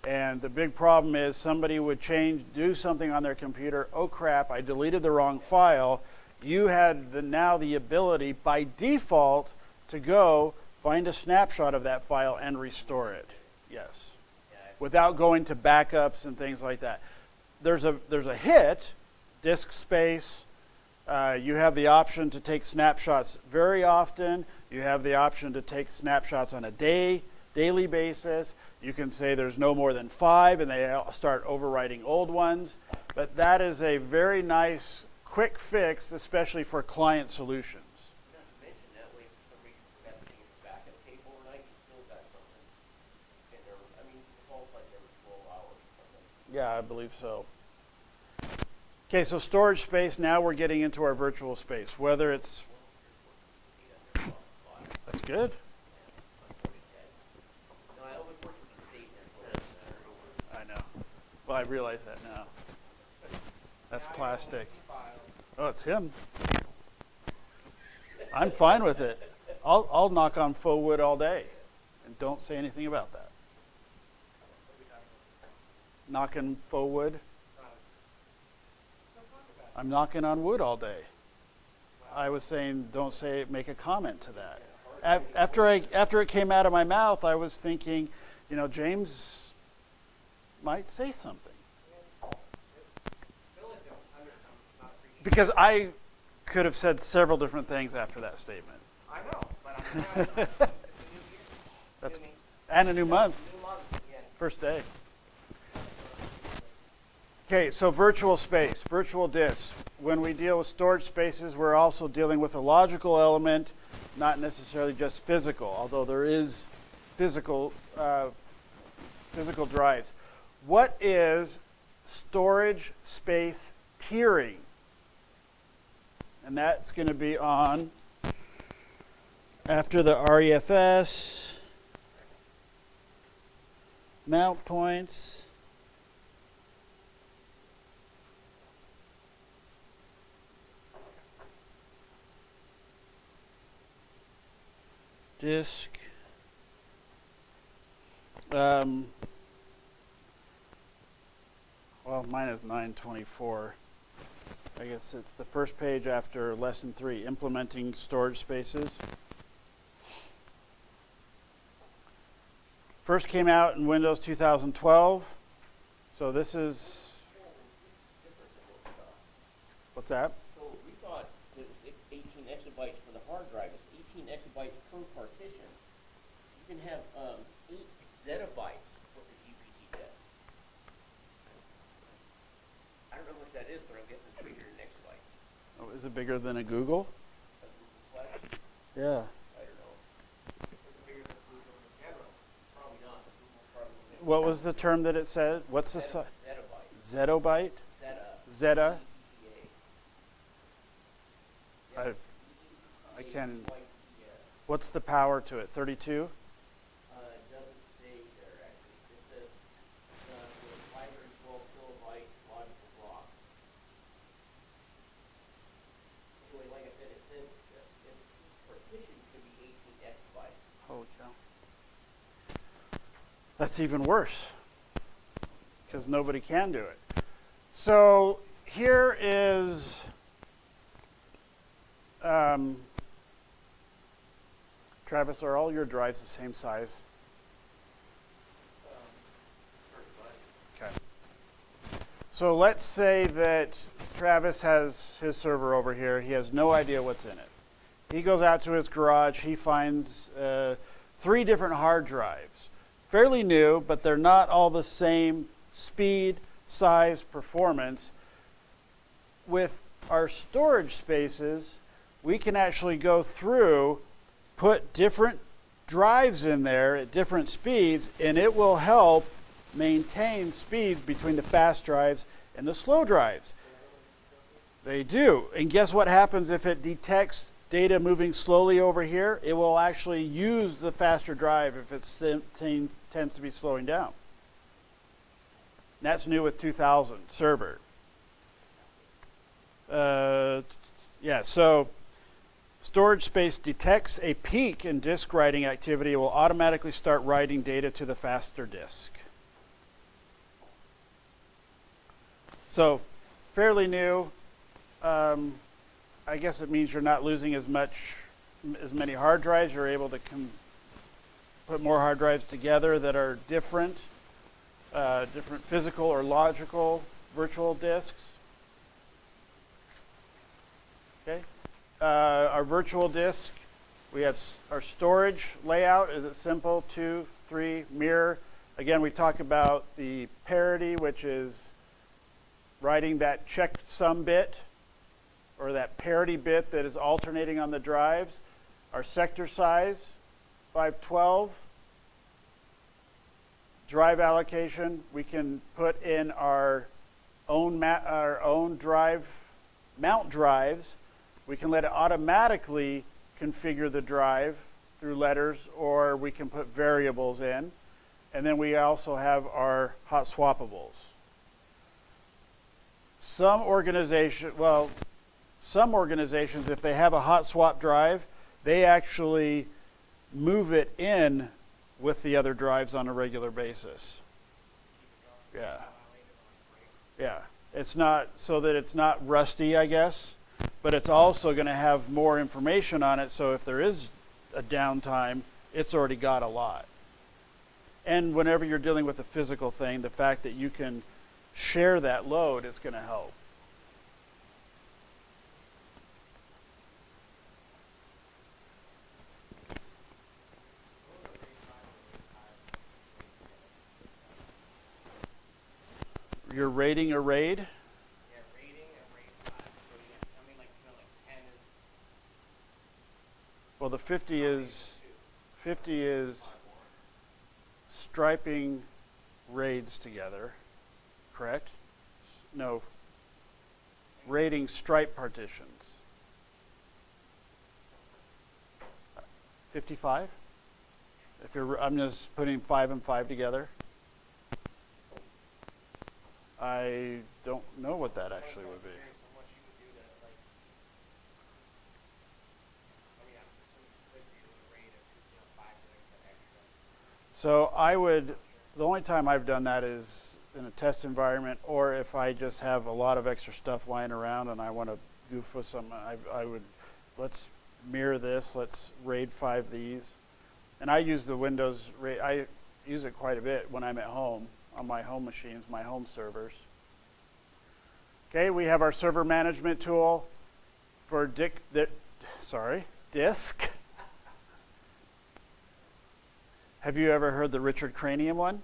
And the big problem is somebody would do something on their computer. Oh crap, I deleted the wrong file. You had now the ability by default to go find a snapshot of that file and restore it. Yes. Without going to backups and things like that. There's a hit, disk space. You have the option to take snapshots very often. You have the option to take snapshots on a daily basis. You can say there's no more than 5 and they start overwriting old ones. But that is a very nice quick fix, especially for client solutions. Not to mention that way, if somebody forgot to take it back at table overnight, you still got something. And there, I mean, it's all like every 12 hours or something. Yeah, I believe so. Okay, so storage space, now we're getting into our virtual space. Whether it's, that's good. No, I always work with the state and I know. Well, I realize that now. That's plastic. Oh, it's him. I'm fine with it. I'll knock on faux wood all day, and don't say anything about that. Knocking faux wood. I'm knocking on wood all day. I was saying, don't say, make a comment to that. After it came out of my mouth, I was thinking, James might say something. Because I could have said several different things after that statement. I know, but I'm trying to, it's a new year. That's, New me. and a new month, New month, yeah. first day. Okay, so virtual space, virtual disks. When we deal with storage spaces, we're also dealing with a logical element, not necessarily just physical, although there is physical drives. What is storage space tiering? And that's going to be on after the REFS, mount points, disk, well, mine is 924. I guess it's the first page after lesson 3, implementing storage spaces. First came out in Windows 2012. So this is, what's that? So we thought it was 18 exabytes for the hard drive. It's 18 exabytes per partition. You can have 8 zettabytes with the GPT disk. I don't know how much that is, but I'm guessing it's bigger than exabytes. Oh, is it bigger than a Google? A Google Flash? Yeah. I don't know. It's bigger than Google in general. Probably not. Google probably won't. What was the term that it said? What's the size? Zettabyte. Zettabyte? Zetta. Zetta? I can't. What's the power to it? 32? It doesn't say there actually. It says with 512 kilobyte logical block. Anyway, like I said, it says its partition could be 18 exabytes. Holy cow. That's even worse, because nobody can do it. So here is Travis, are all your drives the same size? Okay. So let's say that Travis has his server over here. He has no idea what's in it. He goes out to his garage. He finds 3 different hard drives. Fairly new, but they're not all the same speed, size, performance. With our storage spaces, we can actually go through, put different drives in there at different speeds, and it will help maintain speeds between the fast drives and the slow drives. They do. And guess what happens if it detects data moving slowly over here? It will actually use the faster drive if it tends to be slowing down. That's new with 2000 server. Yeah, so storage space detects a peak in disk writing activity. It will automatically start writing data to the faster disk. So fairly new. I guess it means you're not losing as many hard drives. You're able to put more hard drives together that are different physical or logical virtual disks. Okay. Our virtual disk, we have our storage layout. Is it simple? 2, 3, mirror. Again, we talk about the parity, which is writing that checksum bit or that parity bit that is alternating on the drives. Our sector size, 512. Drive allocation, we can put in our own drive mount drives. We can let it automatically configure the drive through letters, or we can put variables in. And then we also have our hot swappables. Some organizations, if they have a hot swap drive, they actually move it in with the other drives on a regular basis. Yeah. Yeah. It's not so that it's not rusty, I guess, but it's also going to have more information on it. So if there is a downtime, it's already got a lot. And whenever you're dealing with a physical thing, the fact that you can share that load is going to help. You're rating a RAID? Yeah, rating and rate 5. So yeah, I mean like 10 is Well, the 50 is striping RAIDs together, correct? No, rating stripe partitions. 55? I'm just putting 5 and 5 together. I don't know what that actually would be. so much you can do that, like, I mean, I'm assuming you could do a rate of 5 extra. So the only time I've done that is in a test environment, or if I just have a lot of extra stuff lying around and I want to goof with some, I would, let's mirror this, let's RAID 5 these. And I use the Windows RAID, I use it quite a bit when I'm at home, on my home machines, my home servers. Okay, we have our server management tool for disk. Have you ever heard the Richard Cranium one?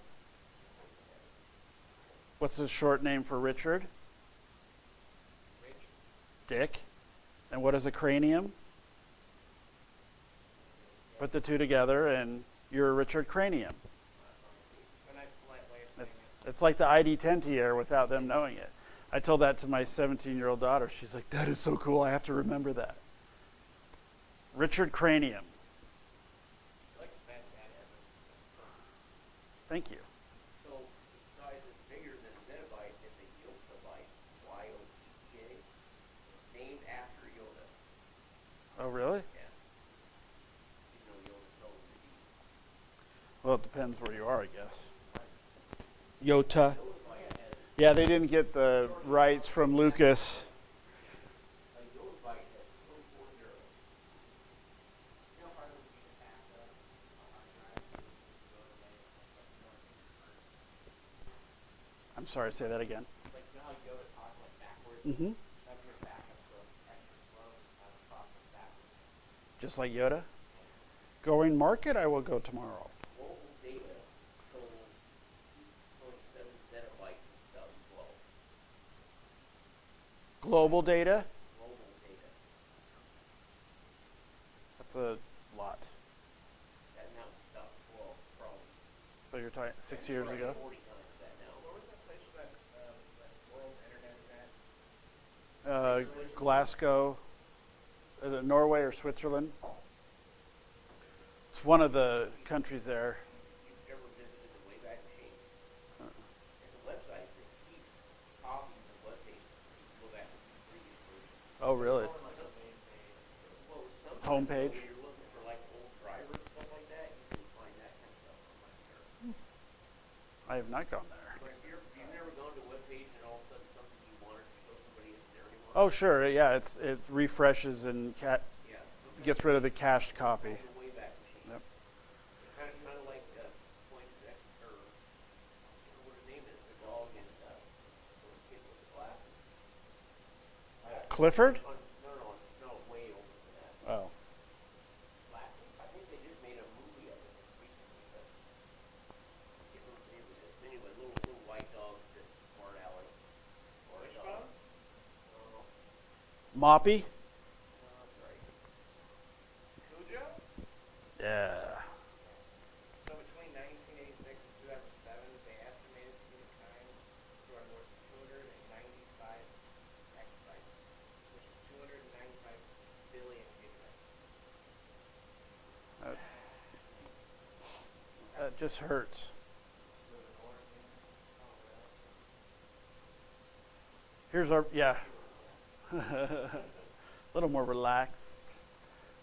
What's the short name for Richard? Dick. And what is a cranium? Put the two together and you're a Richard Cranium. A nice polite way of saying It's like the ID10 here without them knowing it. I told that to my 17-year-old daughter. She's like, that is so cool. I have to remember that. Richard Cranium. I like the best ad ever. Thank you. So the size is bigger than zettabyte is a yottabyte, Y-O-T-T-A, named after Yoda. Oh, really? Yeah. You know Yoda spells with a D. Well, it depends where you are, I guess. Yota. Yottabyte has, Yeah, they didn't get the rights from Lucas. a yottabyte has 24 zeros. You know how hard it would be to back up a hard drive to go to I'm sorry, say that again. like you know how Yoda talks like backwards? Mm-hmm. Have your backup go extra slow and have the process backwards. Just like Yoda. Going market, I will go tomorrow. Global data totals 2.7 zettabytes of stuff flow. Global data, Global data. that's a lot. That amount of stuff flow from So you're talking 6 years ago? 40 times that now. Where was that place where that world internet is at? Glasgow, is it Norway or Switzerland? It's one of the countries there. You've ever visited the Wayback Machine? It's a website that keeps copies of web pages. You can go back to the previous version. Oh, really? Well, sometimes Homepage? when you're looking for like old drivers and stuff like that, you can find that kind of stuff online there. I have not gone there. But if you've never gone to a web page and all of a sudden something you Oh, sure, yeah, it refreshes and Yeah. gets rid of the cached copy. Kind of a Wayback Machine. Yep. Kind of like Poindexter, or I don't know what his name is, the dog and the kid with the glasses. Clifford? No, way over than that. Oh, I think they just made a movie of it recently, but I can't remember the name of it. Anyway, little white dog that smart aleck. Wishbone? No, Moppy? sorry. Cujo? Yeah. So between 1986 and 2007, they estimated humankind to run more than 295 exabytes, which is 295 billion gigabytes. That just hurts. Here's our, yeah. A little more relaxed.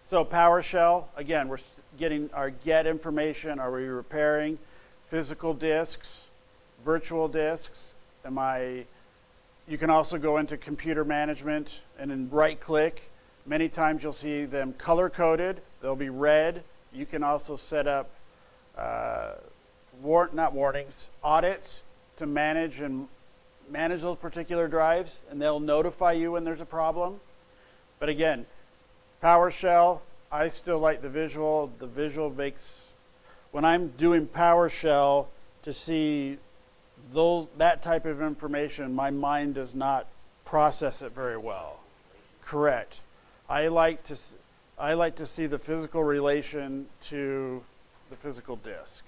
So PowerShell, again, we're getting our get information. Are we repairing physical disks, virtual disks? You can also go into computer management and then right click. Many times you'll see them color coded. They'll be red. You can also set up not warnings, audits to manage those particular drives, and they'll notify you when there's a problem. But again, PowerShell, I still like the visual. The visual makes, when I'm doing PowerShell to see that type of information, my mind does not process it very well. Correct. I like to see the physical relation to the physical disk.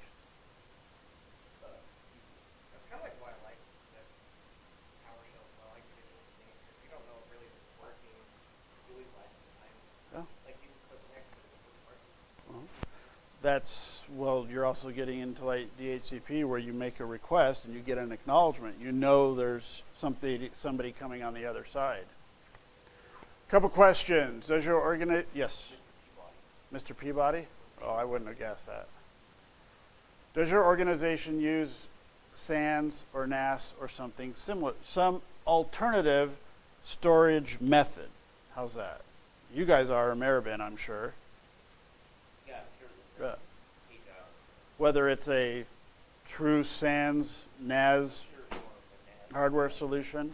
That's kind of like why I like that PowerShell as well. I like the visual thing, because you don't know if really it's working, really less sometimes. Yeah. Like you can click next to it, it's working. Well, you're also getting into like DHCP where you make a request and you get an acknowledgement. You know there's somebody coming on the other side. Couple questions. Does your yes, Mr. Peabody? Oh, I wouldn't have guessed that. Does your organization use SANS or NAS or something similar, some alternative storage method? How's that? You guys are Ameribin, I'm sure. Yeah, sure. Yeah. Whether it's a true SANS, NAS hardware solution.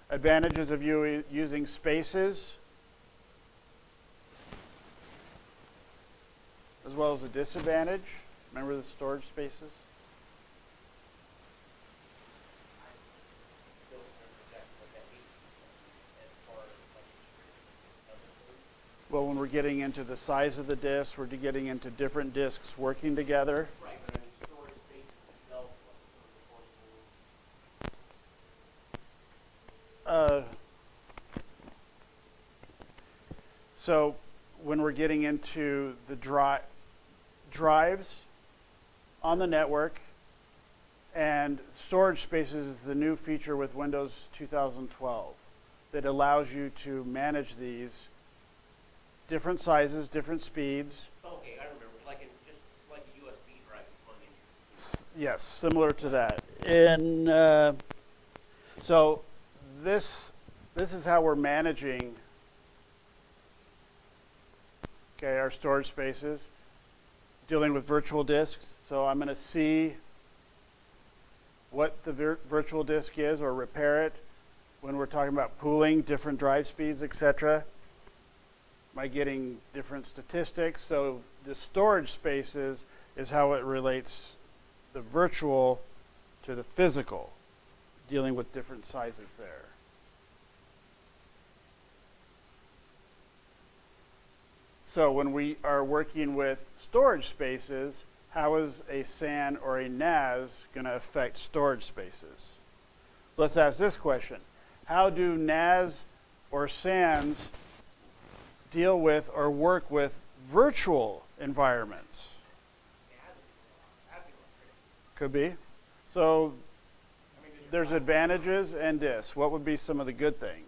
Advantages of you using spaces, as well as a disadvantage. Remember the storage spaces? Well, when we're getting into the size of the disk, we're getting into different disks working together. Right, but I mean, storage space itself, So when we're getting into the drives on the network, and storage spaces is the new feature with Windows 2012 that allows you to manage these different sizes, different speeds. okay, I remember, just like a USB drive you plug in. Yes, similar to that. So this is how we're managing our storage spaces, dealing with virtual disks. So I'm going to see what the virtual disk is or repair it when we're talking about pooling different drive speeds, etc. Am I getting different statistics? So the storage spaces is how it relates the virtual to the physical, dealing with different sizes there. So when we are working with storage spaces, how is a SAN or a NAS going to affect storage spaces? Let's ask this question. How do NAS or SANs deal with or work with virtual environments? Could be. So there's advantages and dis. What would be some of the good things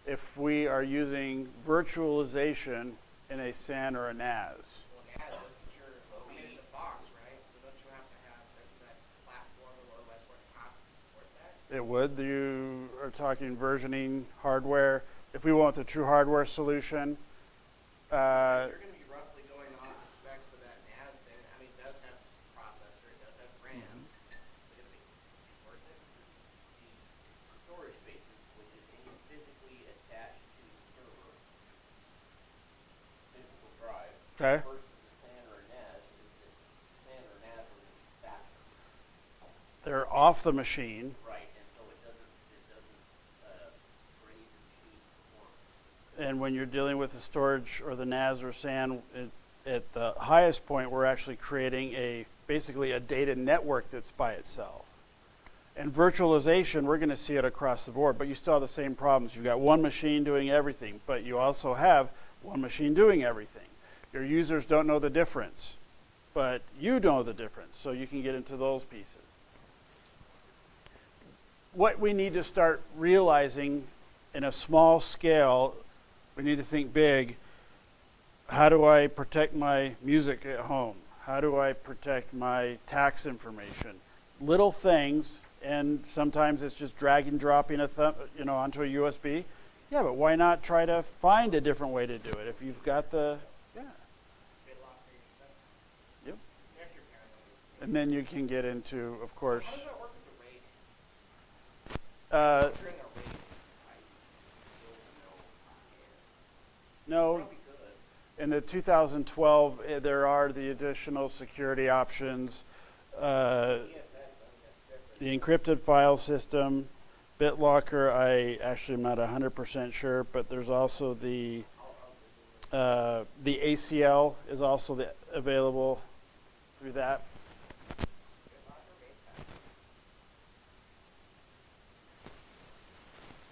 if we are using virtualization in a SAN or a NAS? Well, NAS isn't sure. I mean, it's a box, right? So don't you have to have that platform or OS where it has to support that? It would. You are talking versioning hardware. If we want the true hardware solution, You're gonna be roughly going off the specs of that NAS thing. I mean, it does have processor, it does have RAM. But if it's worth it, The storage spaces, which is any physically attached to the server, physical drive, okay. versus the SAN or NAS, is that SAN or NAS are going to be faster. They're off the machine, Right, and so it doesn't, for any machine performance. and when you're dealing with the storage or the NAS or SAN, at the highest point, we're actually creating basically a data network that's by itself. And virtualization, we're going to see it across the board, but you still have the same problems. You've got one machine doing everything, but you also have one machine doing everything. Your users don't know the difference, but you know the difference, so you can get into those pieces. What we need to start realizing in a small scale, we need to think big. How do I protect my music at home? How do I protect my tax information? Little things, and sometimes it's just drag and dropping onto a USB. Yeah, but why not try to find a different way to do it if you've got the, yeah. BitLocker, Yep. check your paranoia. And then you can get into, of course, How does that work with the RAID? uh, If you're in the RAID, I don't know. no, Probably good. in the 2012, there are the additional security options, EFS, I think that's different. the encrypted file system, BitLocker, I actually am not 100% sure, but there's also the ACL is also available through that.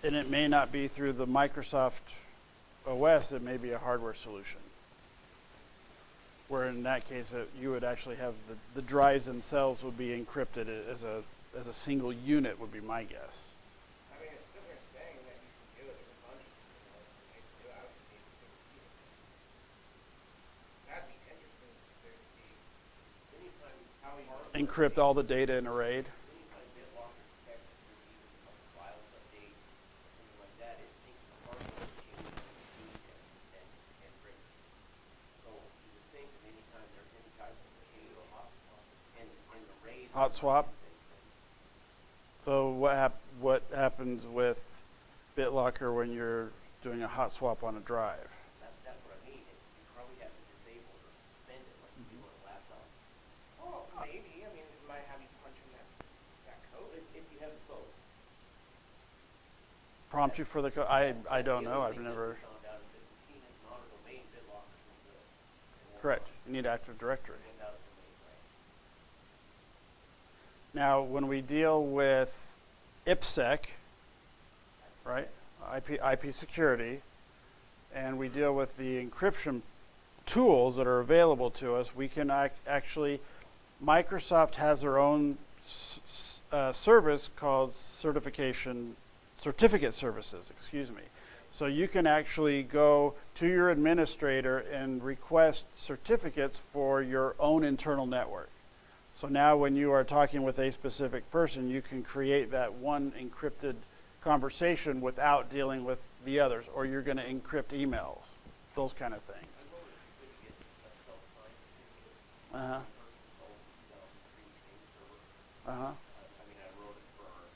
And it may not be through the Microsoft OS, it may be a hardware solution. Where in that case, you would actually have the drives themselves would be encrypted as a single unit would be my guess. I mean, it's sitting there saying that you can do it. There's a bunch of ways to do it. I would just need to see it. That'd be interesting to see. Anytime How you Encrypt all the data in a RAID. anytime BitLocker detects that there's even a couple files update, something like that, it thinks the hardware changes the machine and breaks it. So you would think that anytime there's any type of change and the RAID. Hot swap. So what happens with BitLocker when you're doing a hot swap on a drive? That's what I mean. You probably have to disable or suspend it like you do on a laptop. Well, maybe. I mean, it might have you punch in that code. If you have the code. Prompt you for the code? I don't know. I've never. Found out if the machine is not a domain, BitLocker is good. It won't Correct. work. You need Active Directory. Hand out a domain, right? Now, when we deal with IPsec, right, IP security, and we deal with the encryption tools that are available to us, we can actually, Microsoft has their own service called certificate services, excuse me. So you can actually go to your administrator and request certificates for your own internal network. So now when you are talking with a specific person, you can create that one encrypted conversation without dealing with the others, or you're going to encrypt emails, those kind of things. Uh-huh. Uh-huh. I mean, I wrote it for our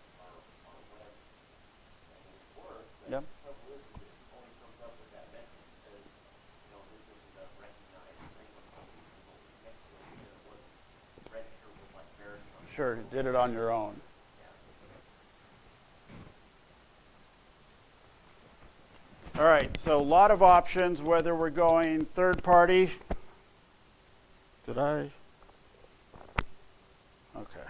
web. I mean, it worked, but Yep. the trouble is, it only comes up with that message that says, this isn't a recognized thing. Next to it, it wasn't registered with like Verisure. Sure, you did it on your own. All right, so a lot of options, whether we're going third party. Did I? Okay.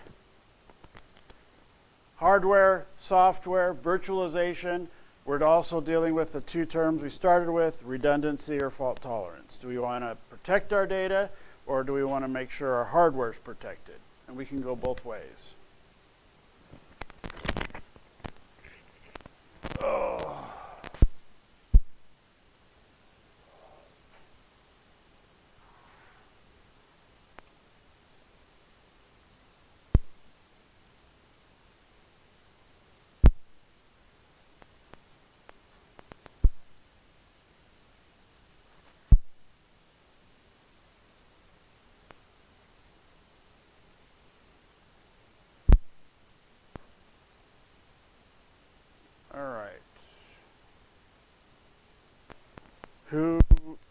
Hardware, software, virtualization. We're also dealing with the two terms we started with, redundancy or fault tolerance. Do we want to protect our data, or do we want to make sure our hardware is protected? And we can go both ways. Oh. Who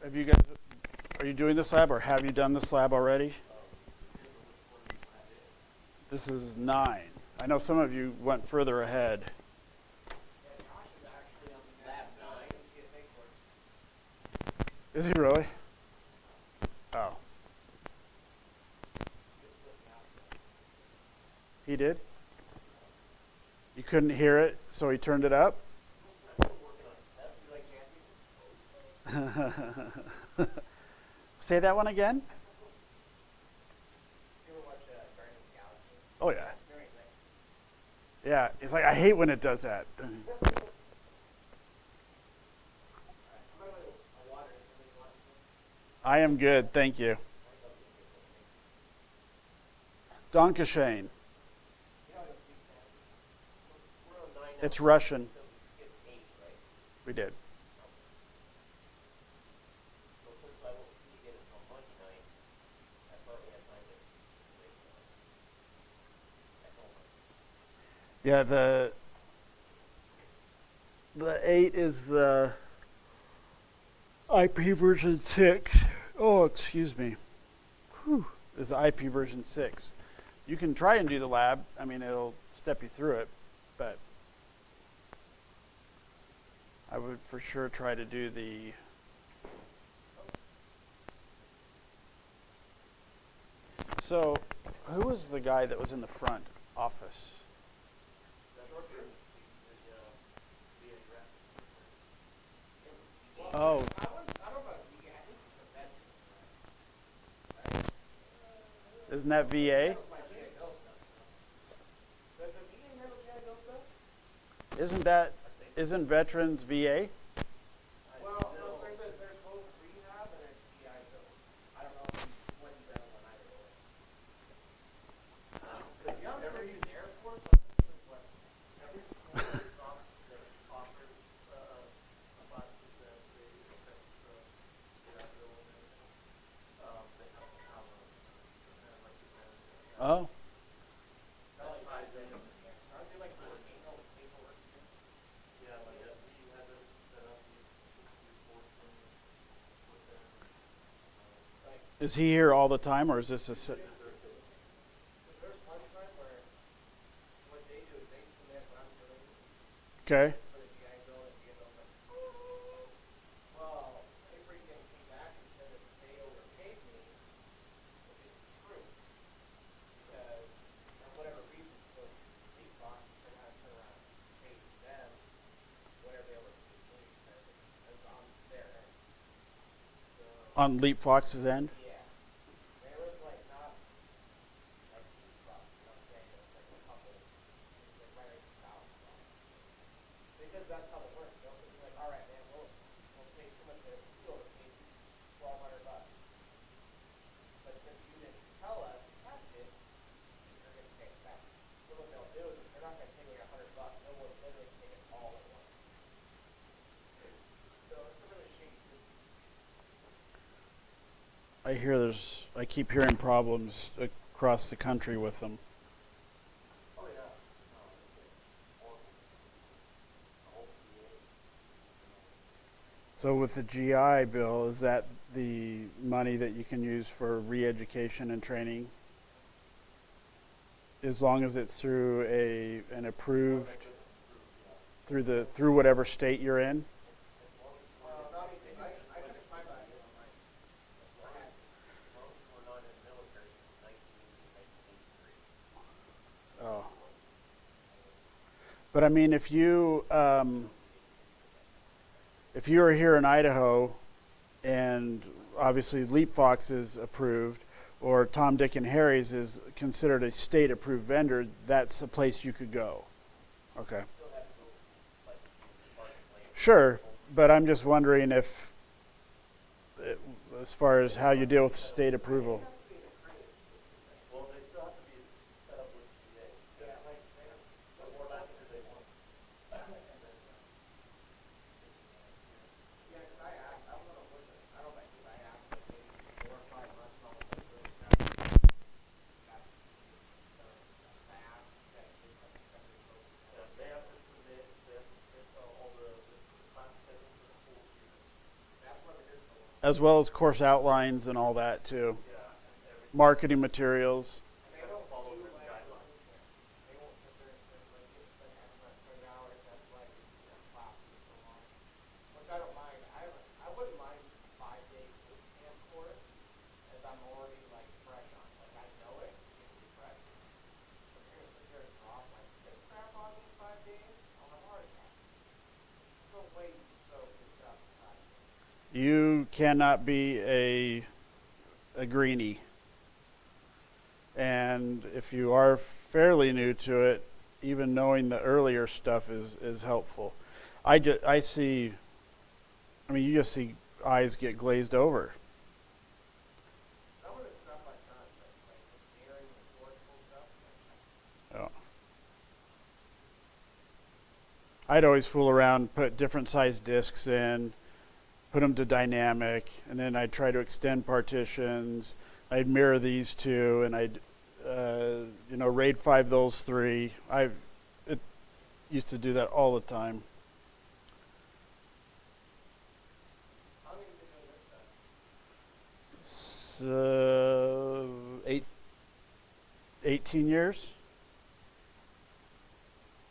have you guys? Are you doing this lab, or have you done this lab already? This is 9. I know some of you went further ahead. Yeah, Josh is actually on the next Lab 9. CSA course. Is he really? Oh, Just put me out. he did? You couldn't hear it, so he turned it up? You like Jackie? Say that one again? You ever watch Guardians of the Galaxy? Oh, yeah. Very nice. Yeah, it's like, I hate when it does that. Alright, I'm gonna go a water and somebody wants to. I am good, thank you. Dankeschön. You know, I don't speak Spanish. We're on 9 now. It's Russian. So we skipped 8, right? We did. So since I won't see you again until Monday night, I probably have time to wait for it. At home. Yeah, the 8 is the IP version 6. Oh, excuse me. Whew. Is the IP version 6. You can try and do the lab. I mean, it'll step you through it, but I would for sure try to do the So, who was the guy that was in the front office? Oh, I don't know about you. I think it's the veterans, right? isn't that VA? That was my GI Bill stuff. Does the VA handle GI Bill stuff? Isn't veterans VA? Well, no, there's both rehab and there's GI Bill. I don't know what you better on either or. But you ever use Air Force? What? Every police officer that offers a 5% they accept GI Bill and everything, they have to have a like the manager. Oh, Aren't they like paperwork? Yeah, like we had to set up these reports with them. Like, is he here all the time, or is this a? there's one time where what they do is they submit what I'm doing Okay. for the GI Bill and GI Bill's like, well, they freaking came back and said that they overpaid me, which is true. Because, for whatever reason, so these bosses turn out to turn around and pay them whatever they overpaid me because it's on their end. So, On Leap Fox's end. yeah. And it was like not like huge bucks, you know what I'm saying? It was like a couple, like right at $1,000. Because that's how it works. They'll be like, all right, man, we'll pay too much of this. You overpaid $1,200. But since you didn't tell us, that's it, you're gonna pay it back. So what they'll do is they're not gonna take like $100. They will literally take it all at once. So it's a really shady system. I keep hearing problems across the country with them. Oh yeah. So with the GI Bill, is that the money that you can use for re-education and training? As long as it's through an approved through whatever state you're in? Well, no, I mean, I finished my value on mine. I had We're not in the military since 1983. Oh. But I mean, if you are here in Idaho, and obviously Leap Fox is approved, or Tom, Dick, and Harry's is considered a state-approved vendor, that's a place you could go. Okay. Sure, but I'm just wondering if, as far as how you deal with state approval. Well, they still have to be set up with GA. yeah, like Before that's who they want. yeah, 'cause I asked, I don't know what the, I don't know if I asked like maybe 4 or 5 months and all of a sudden really got I asked that they have to send me Yeah, they have to submit all the class schedules for the whole year. That's what as well as course outlines and all that too. Yeah, and everything. Marketing materials. They don't Follow do certain like, guidelines. they won't sit there and spend like, spend X amount of hours, that's why it's class for so long. Which I don't mind, I wouldn't mind 5-day boot camp course, as I'm already like fresh on, it. Like I know it, it's fresh. But you're gonna sit there and drop like this crap on me 5 days, I'll have a heart attack. No way you soak this stuff in 5 days. You cannot be a greenie. And if you are fairly new to it, even knowing the earlier stuff is helpful. I see, I mean, you just see eyes get glazed over. Some of the stuff I've done, like the steering, the forceful stuff, like, Oh. I'd always fool around, put different size discs in, put them to dynamic, and then I'd try to extend partitions. I'd mirror these two, and I'd, RAID 5 those three. It used to do that all the time. how long have you been doing this stuff? 18 years.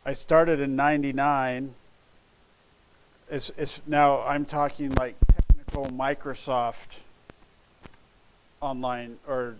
I started in '99. It's now I'm talking like technical Microsoft online or